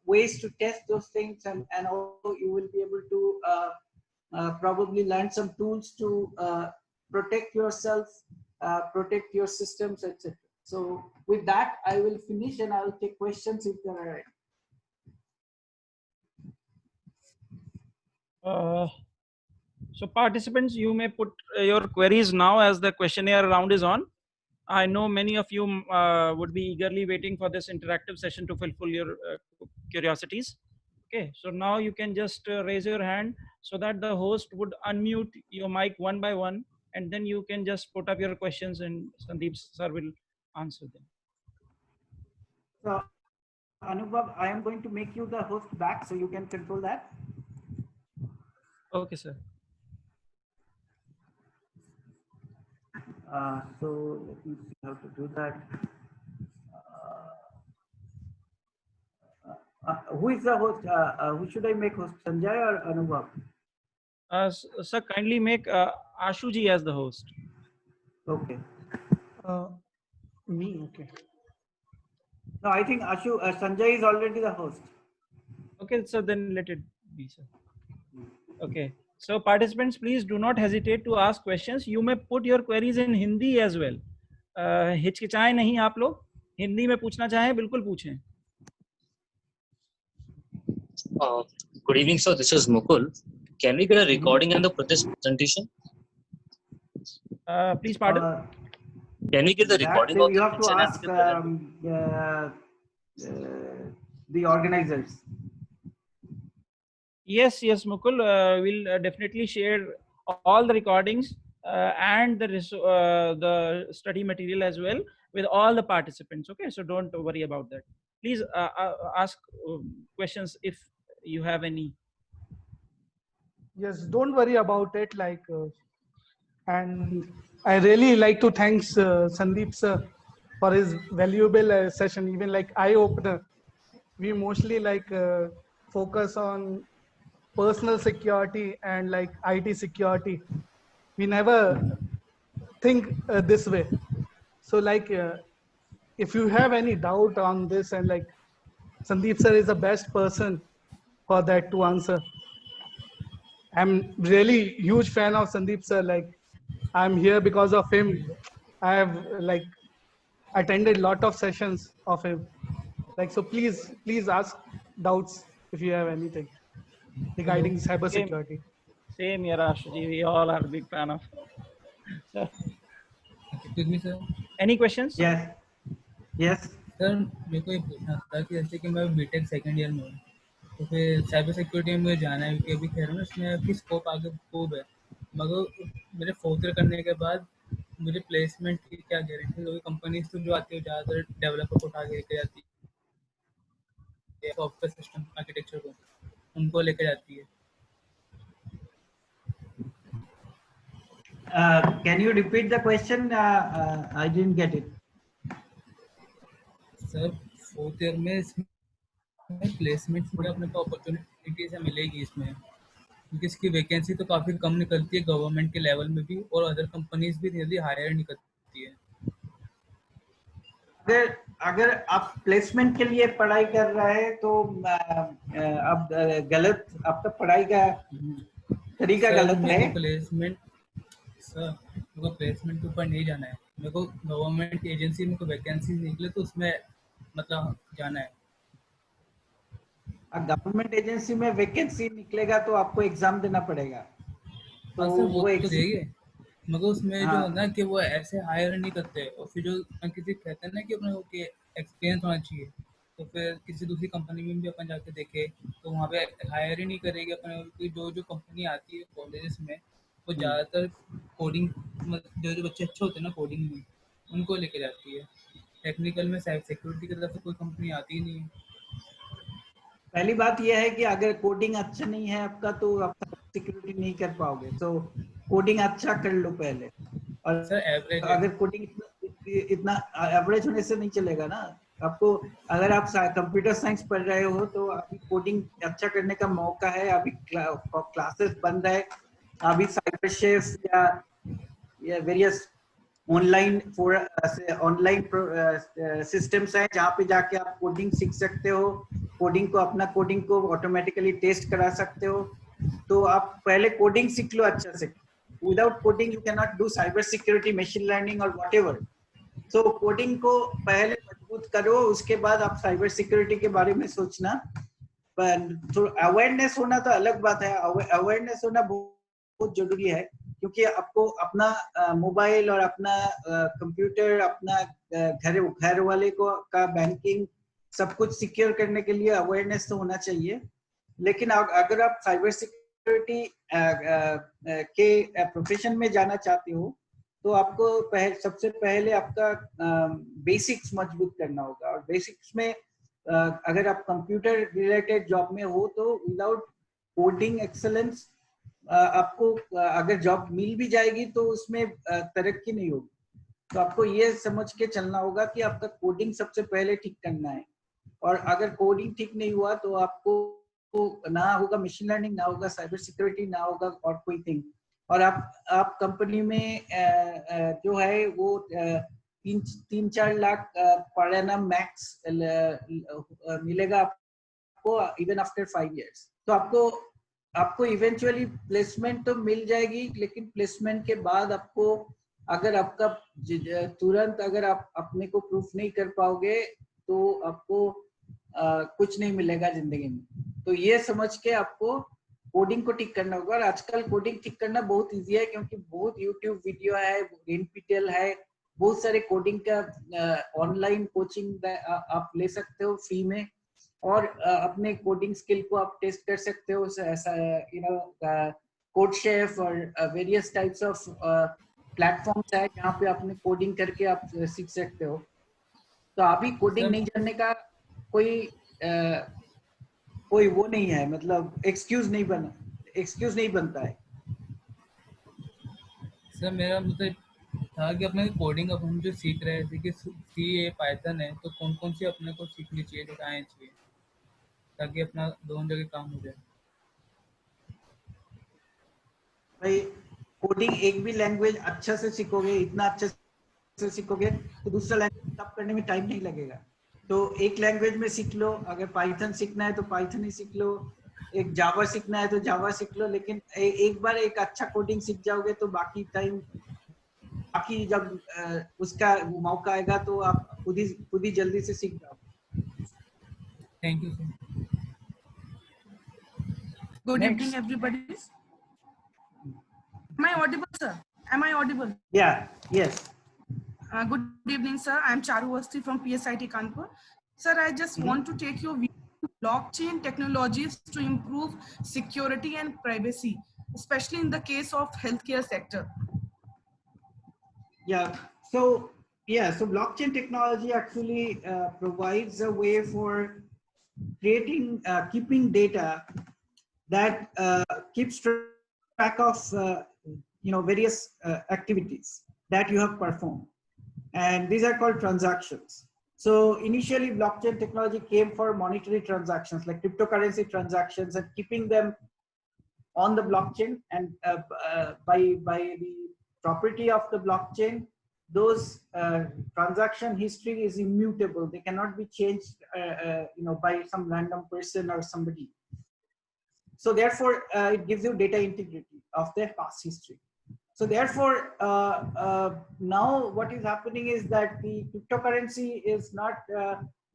ways to test those things, and also you will be able to probably learn some tools to protect yourself, protect your systems, etc. So with that, I will finish and I will take questions if there are any. So participants, you may put your queries now as the questionnaire round is on. I know many of you would be eagerly waiting for this interactive session to fulfill your curiosities. Okay, so now you can just raise your hand so that the host would unmute your mic one by one, and then you can just put up your questions and Sandeep sir will answer them. So, Anubhav, I am going to make you the host back so you can control that. Okay, sir. So let me see how to do that. Who is the host? Who should I make host, Sanjay or Anubhav? Sir, kindly make Ashuji as the host. Okay. Me, okay. No, I think Sanjay is already the host. Okay, so then let it be, sir. Okay. So participants, please do not hesitate to ask questions. You may put your queries in Hindi as well. हिचकिचाएं नहीं आप लोग, हिंदी में पूछना चाहें बिल्कुल पूछें. Good evening, sir. This is Mukul. Can we get a recording and put this presentation? Please pardon. Can we get the recording of you have to ask the organizers. Yes, Mukul. We'll definitely share all the recordings and the study material as well with all the participants. Okay, so don't worry about that. Please ask questions if you have any. Yes, don't worry about it. And I really like to thank Sandeep sir for his valuable session. Even like eye opener, we mostly focus on personal security and like IT security. We never think this way. So if you have any doubt on this, and like Sandeep sir is the best person for that to answer. I'm really huge fan of Sandeep sir. Like I'm here because of him. I have attended lot of sessions of him. So please ask doubts if you have anything regarding cybersecurity. Same here, Ashuji. We all are a big fan of. Sir. Excuse me, sir. Any questions? Yes. Sir मेरे को ये पूछना था कि जैसे कि मैं BTech second year में हूँ, तो फिर साइबर सिक्योरिटी में मुझे जाना है, क्योंकि अभी कह रहा हूँ इसमें अभी स्कोप आगे खूब है, मगर मेरे फोर्थ ईयर करने के बाद मुझे प्लेसमेंट की क्या गारंटी होगी? कंपनीज तो जो आती है ज़्यादातर डेवलपर को उठा के लेके जाती है, सॉफ्टवेयर सिस्टम आर्किटेक्चर को उनको लेके जाती है. Can you repeat the question? I didn't get it. Sir fourth year में इसमें प्लेसमेंट मुझे अपने को अपॉर्चुनिटी से मिलेगी इसमें, क्योंकि इसकी वैकेंसी तो काफ़ी कम निकलती है गवर्नमेंट के लेवल में भी, और अदर कंपनीज भी जल्दी हायर नहीं करती है. अगर आप प्लेसमेंट के लिए पढ़ाई कर रहे हैं तो आप गलत, आपका पढ़ाई का तरीका गलत है. प्लेसमेंट के ऊपर नहीं जाना है, मेरे को गवर्नमेंट एजेंसी में कोई वैकेंसी निकले तो उसमें मतलब जाना है. गवर्नमेंट एजेंसी में वैकेंसी निकलेगा तो आपको एग्जाम देना पड़ेगा. तो वो तो देंगे, मगर उसमें जो है ना कि वो ऐसे हायर नहीं करते, और फिर जो किसी कहते हैं ना कि अपने को एक्सपीरियंस होना चाहिए, तो फिर किसी दूसरी कंपनी में भी अपन जाके देखे तो वहाँ पे हायर ही नहीं करेंगे अपने. जो कंपनी आती है कॉलेजेस में वो ज़्यादातर कोडिंग, जो बच्चे अच्छे होते हैं ना कोडिंग में, उनको लेके जाती है. टेक्निकल में साइबर सिक्योरिटी की तरफ से कोई कंपनी आती ही नहीं है. पहली बात यह है कि अगर कोडिंग अच्छा नहीं है आपका तो आप सिक्योरिटी नहीं कर पाओगे. तो कोडिंग अच्छा कर लो पहले. और सर एवरेज, अगर कोडिंग इतना एवरेज होने से नहीं चलेगा ना. आपको अगर आप कंप्यूटर साइंस पढ़ रहे हो तो अभी कोडिंग अच्छा करने का मौका है. अभी क्लासेस बंद है. अभी साइबर शेफ या वेरियस ऑनलाइन सिस्टम्स हैं जहाँ पे जाके आप कोडिंग सीख सकते हो. अपना कोडिंग को ऑटोमेटिकली टेस्ट करा सकते हो. तो आप पहले कोडिंग सीख लो अच्छा से. Without coding you can not do cyber security, machine learning और व्हाटएवर. सो कोडिंग को पहले मजबूत करो, उसके बाद आप साइबर सिक्योरिटी के बारे में सोचना. तो अवेयरनेस होना तो अलग बात है. अवेयरनेस होना बहुत जरूरी है, क्योंकि आपको अपना मोबाइल और अपना कंप्यूटर, अपना घर वाले को का बैंकिंग सब कुछ सिक्योर करने के लिए अवेयरनेस तो होना चाहिए. लेकिन अगर आप साइबर सिक्योरिटी के प्रोफेशन में जाना चाहते हो तो आपको सबसे पहले आपका बेसिक्स मजबूत करना होगा। और बेसिक्स में अगर आप कंप्यूटर रिलेटेड जॉब में हो तो विदाउट कोडिंग एक्सेलेंस आपको अगर जॉब मिल भी जाएगी तो उसमें तरक्की नहीं होगी। तो आपको ये समझ के चलना होगा कि आपका कोडिंग सबसे पहले ठीक करना है। और अगर कोडिंग ठीक नहीं हुआ तो आपको ना होगा मशीन लर्निंग, ना होगा साइबर सिक्योरिटी, ना होगा और कोई थिंग। और आप कंपनी में जो है वो 3-4 लाख पर एनम मैक्स मिलेगा आपको इवन आफ्टर 5 इयर्स। तो आपको इवेंचुअली प्लेसमेंट तो मिल जाएगी, लेकिन प्लेसमेंट के बाद आपको अगर आपका तुरंत अगर आप अपने को प्रूफ नहीं कर पाओगे तो आपको कुछ नहीं मिलेगा जिंदगी में। तो ये समझ के आपको कोडिंग को ठीक करना होगा। और आजकल कोडिंग ठीक करना बहुत इजी है क्योंकि बहुत यूट्यूब वीडियो है, एनपीटीएल है, बहुत सारे कोडिंग का ऑनलाइन कोचिंग आप ले सकते हो फ्री में। और अपने कोडिंग स्किल को आप टेस्ट कर सकते हो ऐसा कोड शेफ और वेरियस टाइप्स ऑफ प्लेटफॉर्म्स है जहाँ पे अपने कोडिंग करके आप सीख सकते हो। तो अभी कोडिंग नहीं जानने का कोई वो नहीं है, मतलब एक्सक्यूज नहीं बनता है। सर मेरा मतलब था कि अपने कोडिंग अब हम जो सीख रहे हैं कि सी ए पाइथन है, तो कौन कौन सी अपने को सीखनी चाहिए, जो आए चाहिए, ताकि अपना दोनों जगह काम हो जाए। भाई कोडिंग एक भी लैंग्वेज अच्छा से सीखोगे, इतना अच्छा से सीखोगे तो दूसरा लैंग्वेज पिकअप करने में टाइम नहीं लगेगा। तो एक लैंग्वेज में सीख लो, अगर पाइथन सीखना है तो पाइथन ही सीख लो, एक जावा सीखना है तो जावा सीख लो। लेकिन एक बार एक अच्छा कोडिंग सीख जाओगे तो बाकी जब उसका मौका आएगा तो आप खुद ही जल्दी से सीख जाओगे। Thank you sir. Good evening, everybody. Am I audible, sir? Am I audible? Yeah. Yes. Good evening, sir. I'm Charu Vasti from PSIT Kanpur. Sir, I just want to take your view on blockchain technologies to improve security and privacy, especially in the case of healthcare sector. Yeah. So blockchain technology actually provides a way for creating, keeping data that keeps track of various activities that you have performed, and these are called transactions. So initially blockchain technology came for monetary transactions like cryptocurrency transactions and keeping them on the blockchain, and by the property of the blockchain, those transaction history is immutable. They cannot be changed by some random person or somebody. So therefore it gives you data integrity of their past history. So therefore now what is happening is that the cryptocurrency is not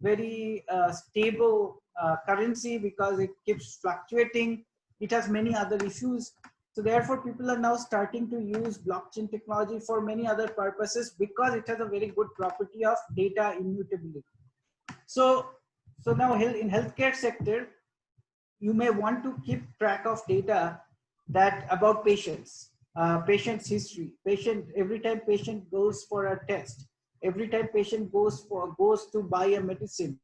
very stable currency because it keeps fluctuating. It has many other issues. So therefore people are now starting to use blockchain technology for many other purposes because it has a very good property of data immutability. So now in healthcare sector, you may want to keep track of data that about patients, patient's history, every time patient goes for a test, every time patient goes to buy a medicine,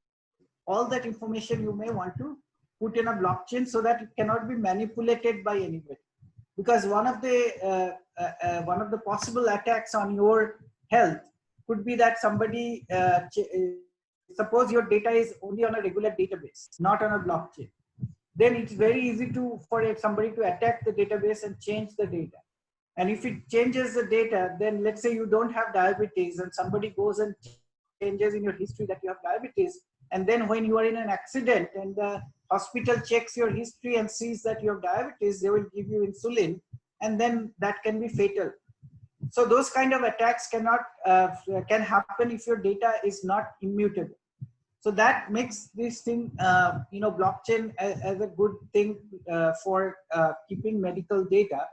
all that information you may want to put in a blockchain so that it cannot be manipulated by anybody. Because one of the possible attacks on your health could be that somebody suppose your data is only on a regular database, not on a blockchain. Then it's very easy for somebody to attack the database and change the data. And if it changes the data, then let's say you don't have diabetes and somebody goes and changes in your history that you have diabetes. And then when you are in an accident and the hospital checks your history and sees that you have diabetes, they will give you insulin, and then that can be fatal. So those kind of attacks can happen if your data is not immutable. So that makes this thing, blockchain as a good thing for keeping medical data.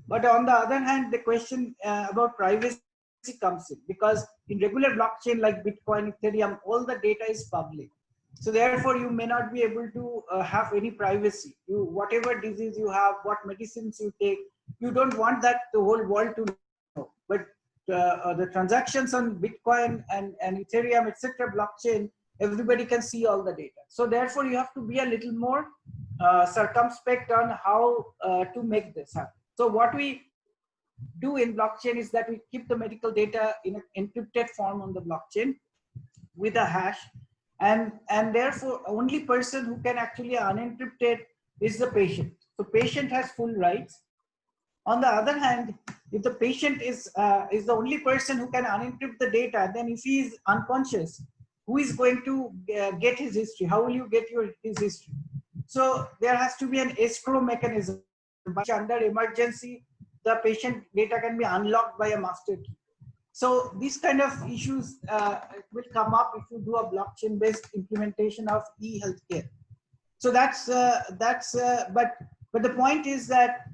But on the other hand, the question about privacy comes in, because in regular blockchain like Bitcoin, Ethereum, all the data is public. So therefore, you may not be able to have any privacy. You, whatever disease you have, what medicines you take, you don't want that the whole world to know. But the transactions on Bitcoin and Ethereum, etc., blockchain, everybody can see all the data. So therefore, you have to be a little more circumspect on how to make this happen. So what we do in blockchain is that we keep the medical data in an encrypted form on the blockchain with a hash, and therefore only person who can actually unencrypt it is the patient. So patient has full rights. On the other hand, if the patient is the only person who can unencrypt the data, then if he is unconscious, who is going to get his history? How will you get his history? So there has to be an escrow mechanism by which under emergency the patient data can be unlocked by a master key. So these kind of issues will come up if you do a blockchain-based implementation of e-healthcare. So that's but the point is that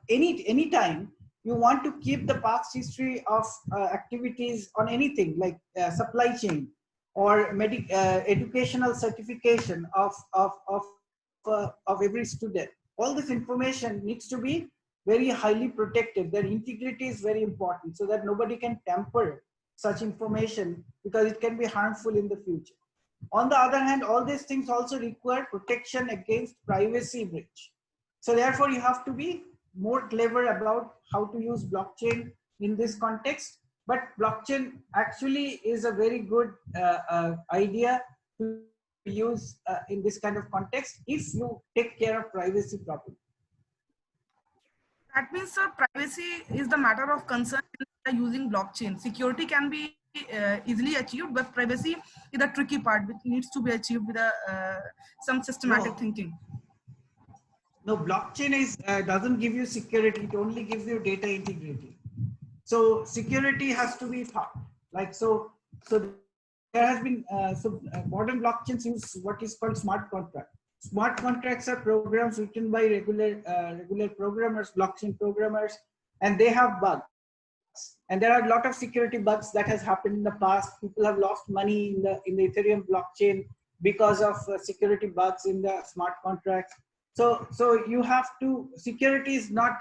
any time you want to keep the past history of activities on anything like supply chain or educational certification of every student, all this information needs to be very highly protected. Their integrity is very important so that nobody can tamper such information because it can be harmful in the future. On the other hand, all these things also require protection against privacy breach. So therefore, you have to be more clever about how to use blockchain in this context. But blockchain actually is a very good idea to use in this kind of context if you take care of privacy properly. That means, sir, privacy is the matter of concern using blockchain. Security can be easily achieved, but privacy is the tricky part, which needs to be achieved with some systematic thinking. No, blockchain doesn't give you security; it only gives you data integrity. So security has to be thought. Like so there has been modern blockchains use what is called smart contract. Smart contracts are programs written by regular programmers, blockchain programmers, and they have bugs. And there are a lot of security bugs that has happened in the past. People have lost money in the Ethereum blockchain because of security bugs in the smart contracts. So you have to, security is not.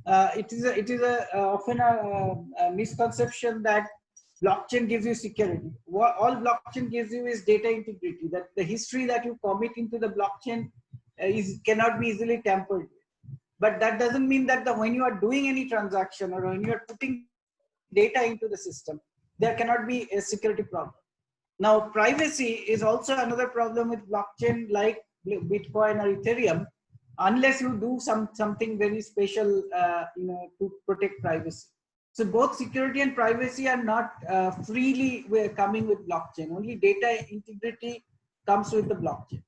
It is often a misconception that blockchain gives you security. What all blockchain gives you is data integrity. That the history that you commit into the blockchain cannot be easily tampered with. But that doesn't mean that when you are doing any transaction or when you are putting data into the system, there cannot be a security problem. Now, privacy is also another problem with blockchain like Bitcoin or Ethereum, unless you do something very special, to protect privacy. So both security and privacy are not freely coming with blockchain. Only data integrity comes with the blockchain.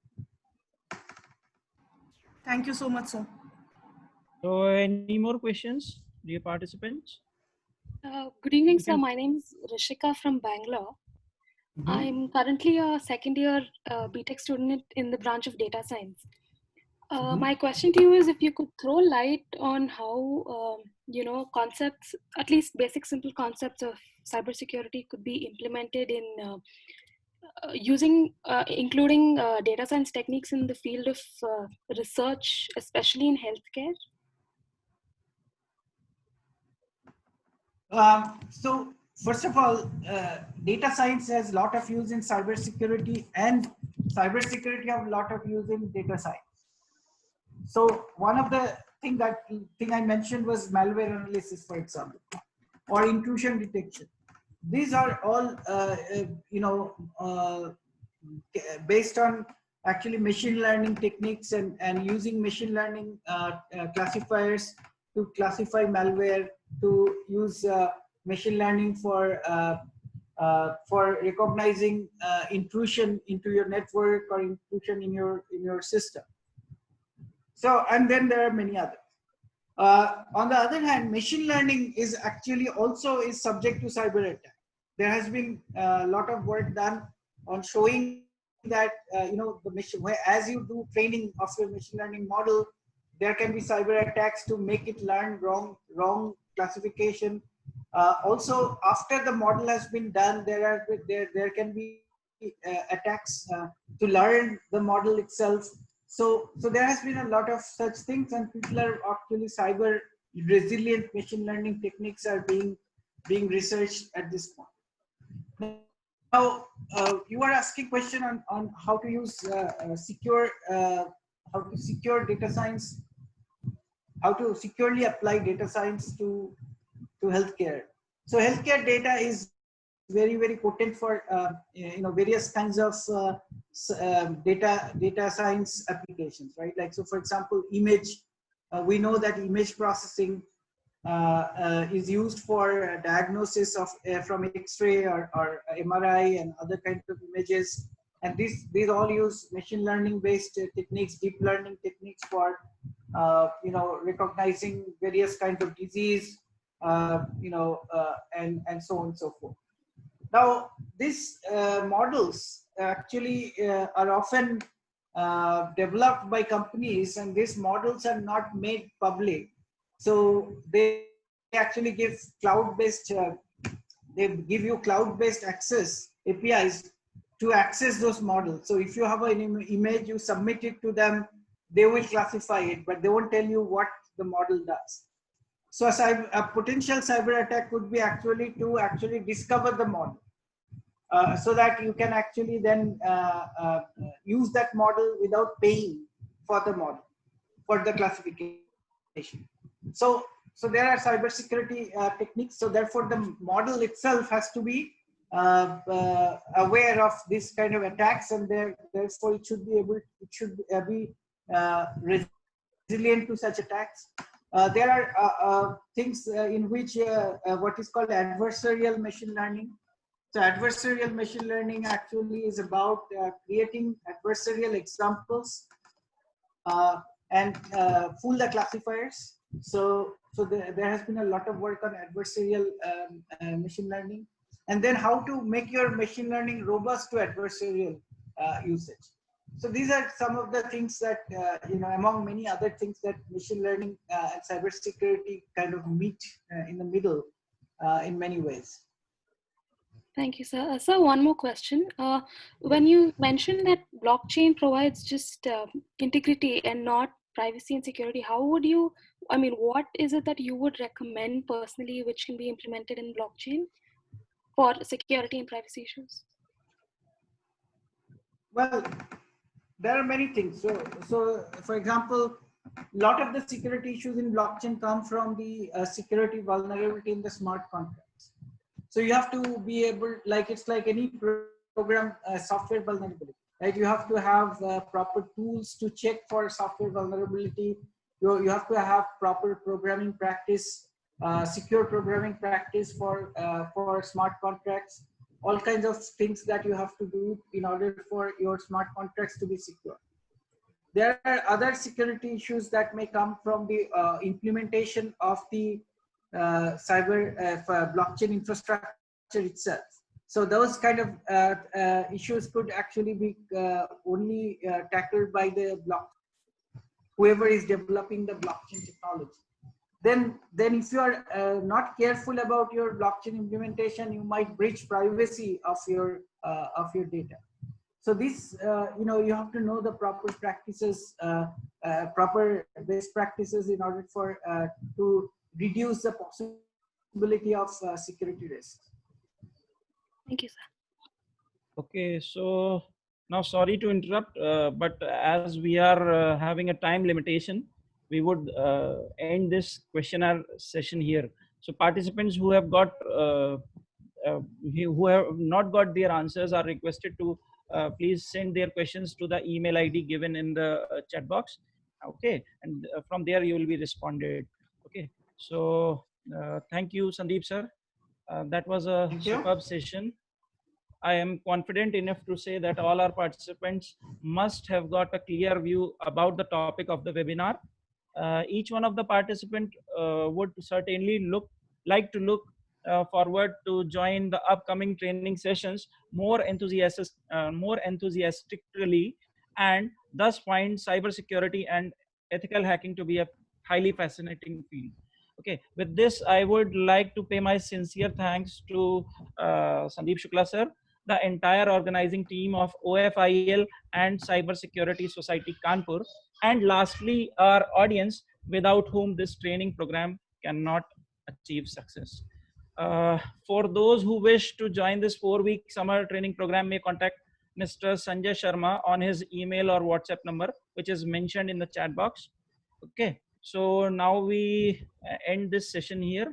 Thank you so much, sir. So any more questions, dear participants? Good evening, sir. My name is Rishika from Bangalore. I'm currently a second year BTech student in the branch of data science. My question to you is if you could throw light on how, concepts, at least basic simple concepts of cybersecurity could be implemented in including data science techniques in the field of research, especially in healthcare. So first of all, data science has a lot of use in cybersecurity, and cybersecurity have a lot of use in data science. So one of the thing I mentioned was malware analysis, for example, or intrusion detection. These are all based on actually machine learning techniques and using machine learning classifiers to classify malware, to use machine learning for recognizing intrusion into your network or intrusion in your system. So, and then there are many others. On the other hand, machine learning is actually also is subject to cyber attack. There has been a lot of work done on showing that as you do training of your machine learning model, there can be cyber attacks to make it learn wrong classification. Also, after the model has been done, there can be attacks to learn the model itself. So there has been a lot of such things, and people are actually cyber resilient machine learning techniques are being researched at this point. Now, you are asking question on how to use how to secure data science, how to securely apply data science to healthcare. So healthcare data is very potent for various kinds of data science applications, right? Like, so for example, image, we know that image processing is used for diagnosis of from X-ray or MRI and other kinds of images, and these all use machine learning based techniques, deep learning techniques for recognizing various kinds of disease, and so on and so forth. Now, these models actually are often developed by companies, and these models are not made public. So they actually give cloud-based, they give you cloud-based access, APIs, to access those models. So if you have an image, you submit it to them, they will classify it, but they won't tell you what the model does. So a potential cyber attack would be actually to discover the model, so that you can actually then use that model without paying for the model, for the classification. So there are cybersecurity techniques. So therefore, the model itself has to be aware of this kind of attacks, and therefore it should be resilient to such attacks. There are things in which what is called adversarial machine learning. So adversarial machine learning actually is about creating adversarial examples and fool the classifiers. So there has been a lot of work on adversarial machine learning, and then how to make your machine learning robust to adversarial usage. So these are some of the things that, among many other things that machine learning and cybersecurity kind of meet in the middle in many ways. Thank you, sir. Sir, one more question. When you mentioned that blockchain provides just integrity and not privacy and security, how would you, what is it that you would recommend personally which can be implemented in blockchain for security and privacy issues? Well, there are many things. So for example, a lot of the security issues in blockchain come from the security vulnerability in the smart contracts. So you have to be able, it's like any program software vulnerability, right? You have to have proper tools to check for software vulnerability. You have to have proper programming practice, secure programming practice for smart contracts. All kinds of things that you have to do in order for your smart contracts to be secure. There are other security issues that may come from the implementation of the blockchain infrastructure itself. So those kind of issues could actually be only tackled by the whoever is developing the blockchain technology. Then if you are not careful about your blockchain implementation, you might breach privacy of your data. So this, you have to know the proper practices, proper best practices in order for to reduce the possibility of security risks. Thank you, sir. Okay, so now sorry to interrupt, but as we are having a time limitation, we would end this questionnaire session here. So participants who have got who have not got their answers are requested to please send their questions to the email ID given in the chat box. Okay, and from there you will be responded. Okay, so thank you, Sandeep sir. That was a superb session. I am confident enough to say that all our participants must have got a clear view about the topic of the webinar. Each one of the participants would certainly like to look forward to join the upcoming training sessions more enthusiastically, and thus find cybersecurity and ethical hacking to be a highly fascinating field. Okay, with this, I would like to pay my sincere thanks to Sandeep Shukla sir, the entire organizing team of OFIL and Cybersecurity Society Kanpur, and lastly our audience, without whom this training program cannot achieve success. For those who wish to join this 4-week summer training program, may contact Mr. Sanjay Sharma on his email or WhatsApp number, which is mentioned in the chat box. Okay, so now we end this session here.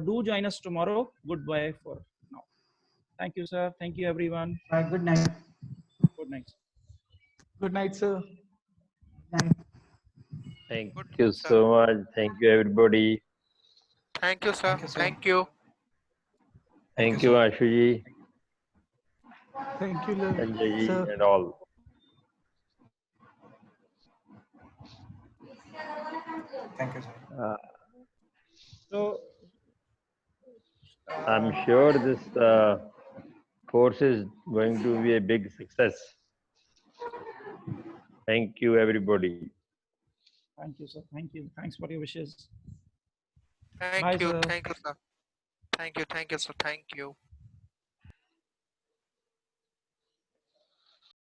Do join us tomorrow. Goodbye for now. Thank you, sir. Thank you, everyone. Good night. Good night. Good night, sir. Thank you so much. Thank you, everybody. Thank you, sir. Thank you. Thank you, Ashuji, Thank you, Sanjay, sir. and all. Thank you, sir. So I'm sure this course is going to be a big success. Thank you, everybody. thank you, sir. Thank you. Thanks for your wishes. Thank Bye, you. sir. Thank you, sir. Thank you. Thank you, sir. Thank you.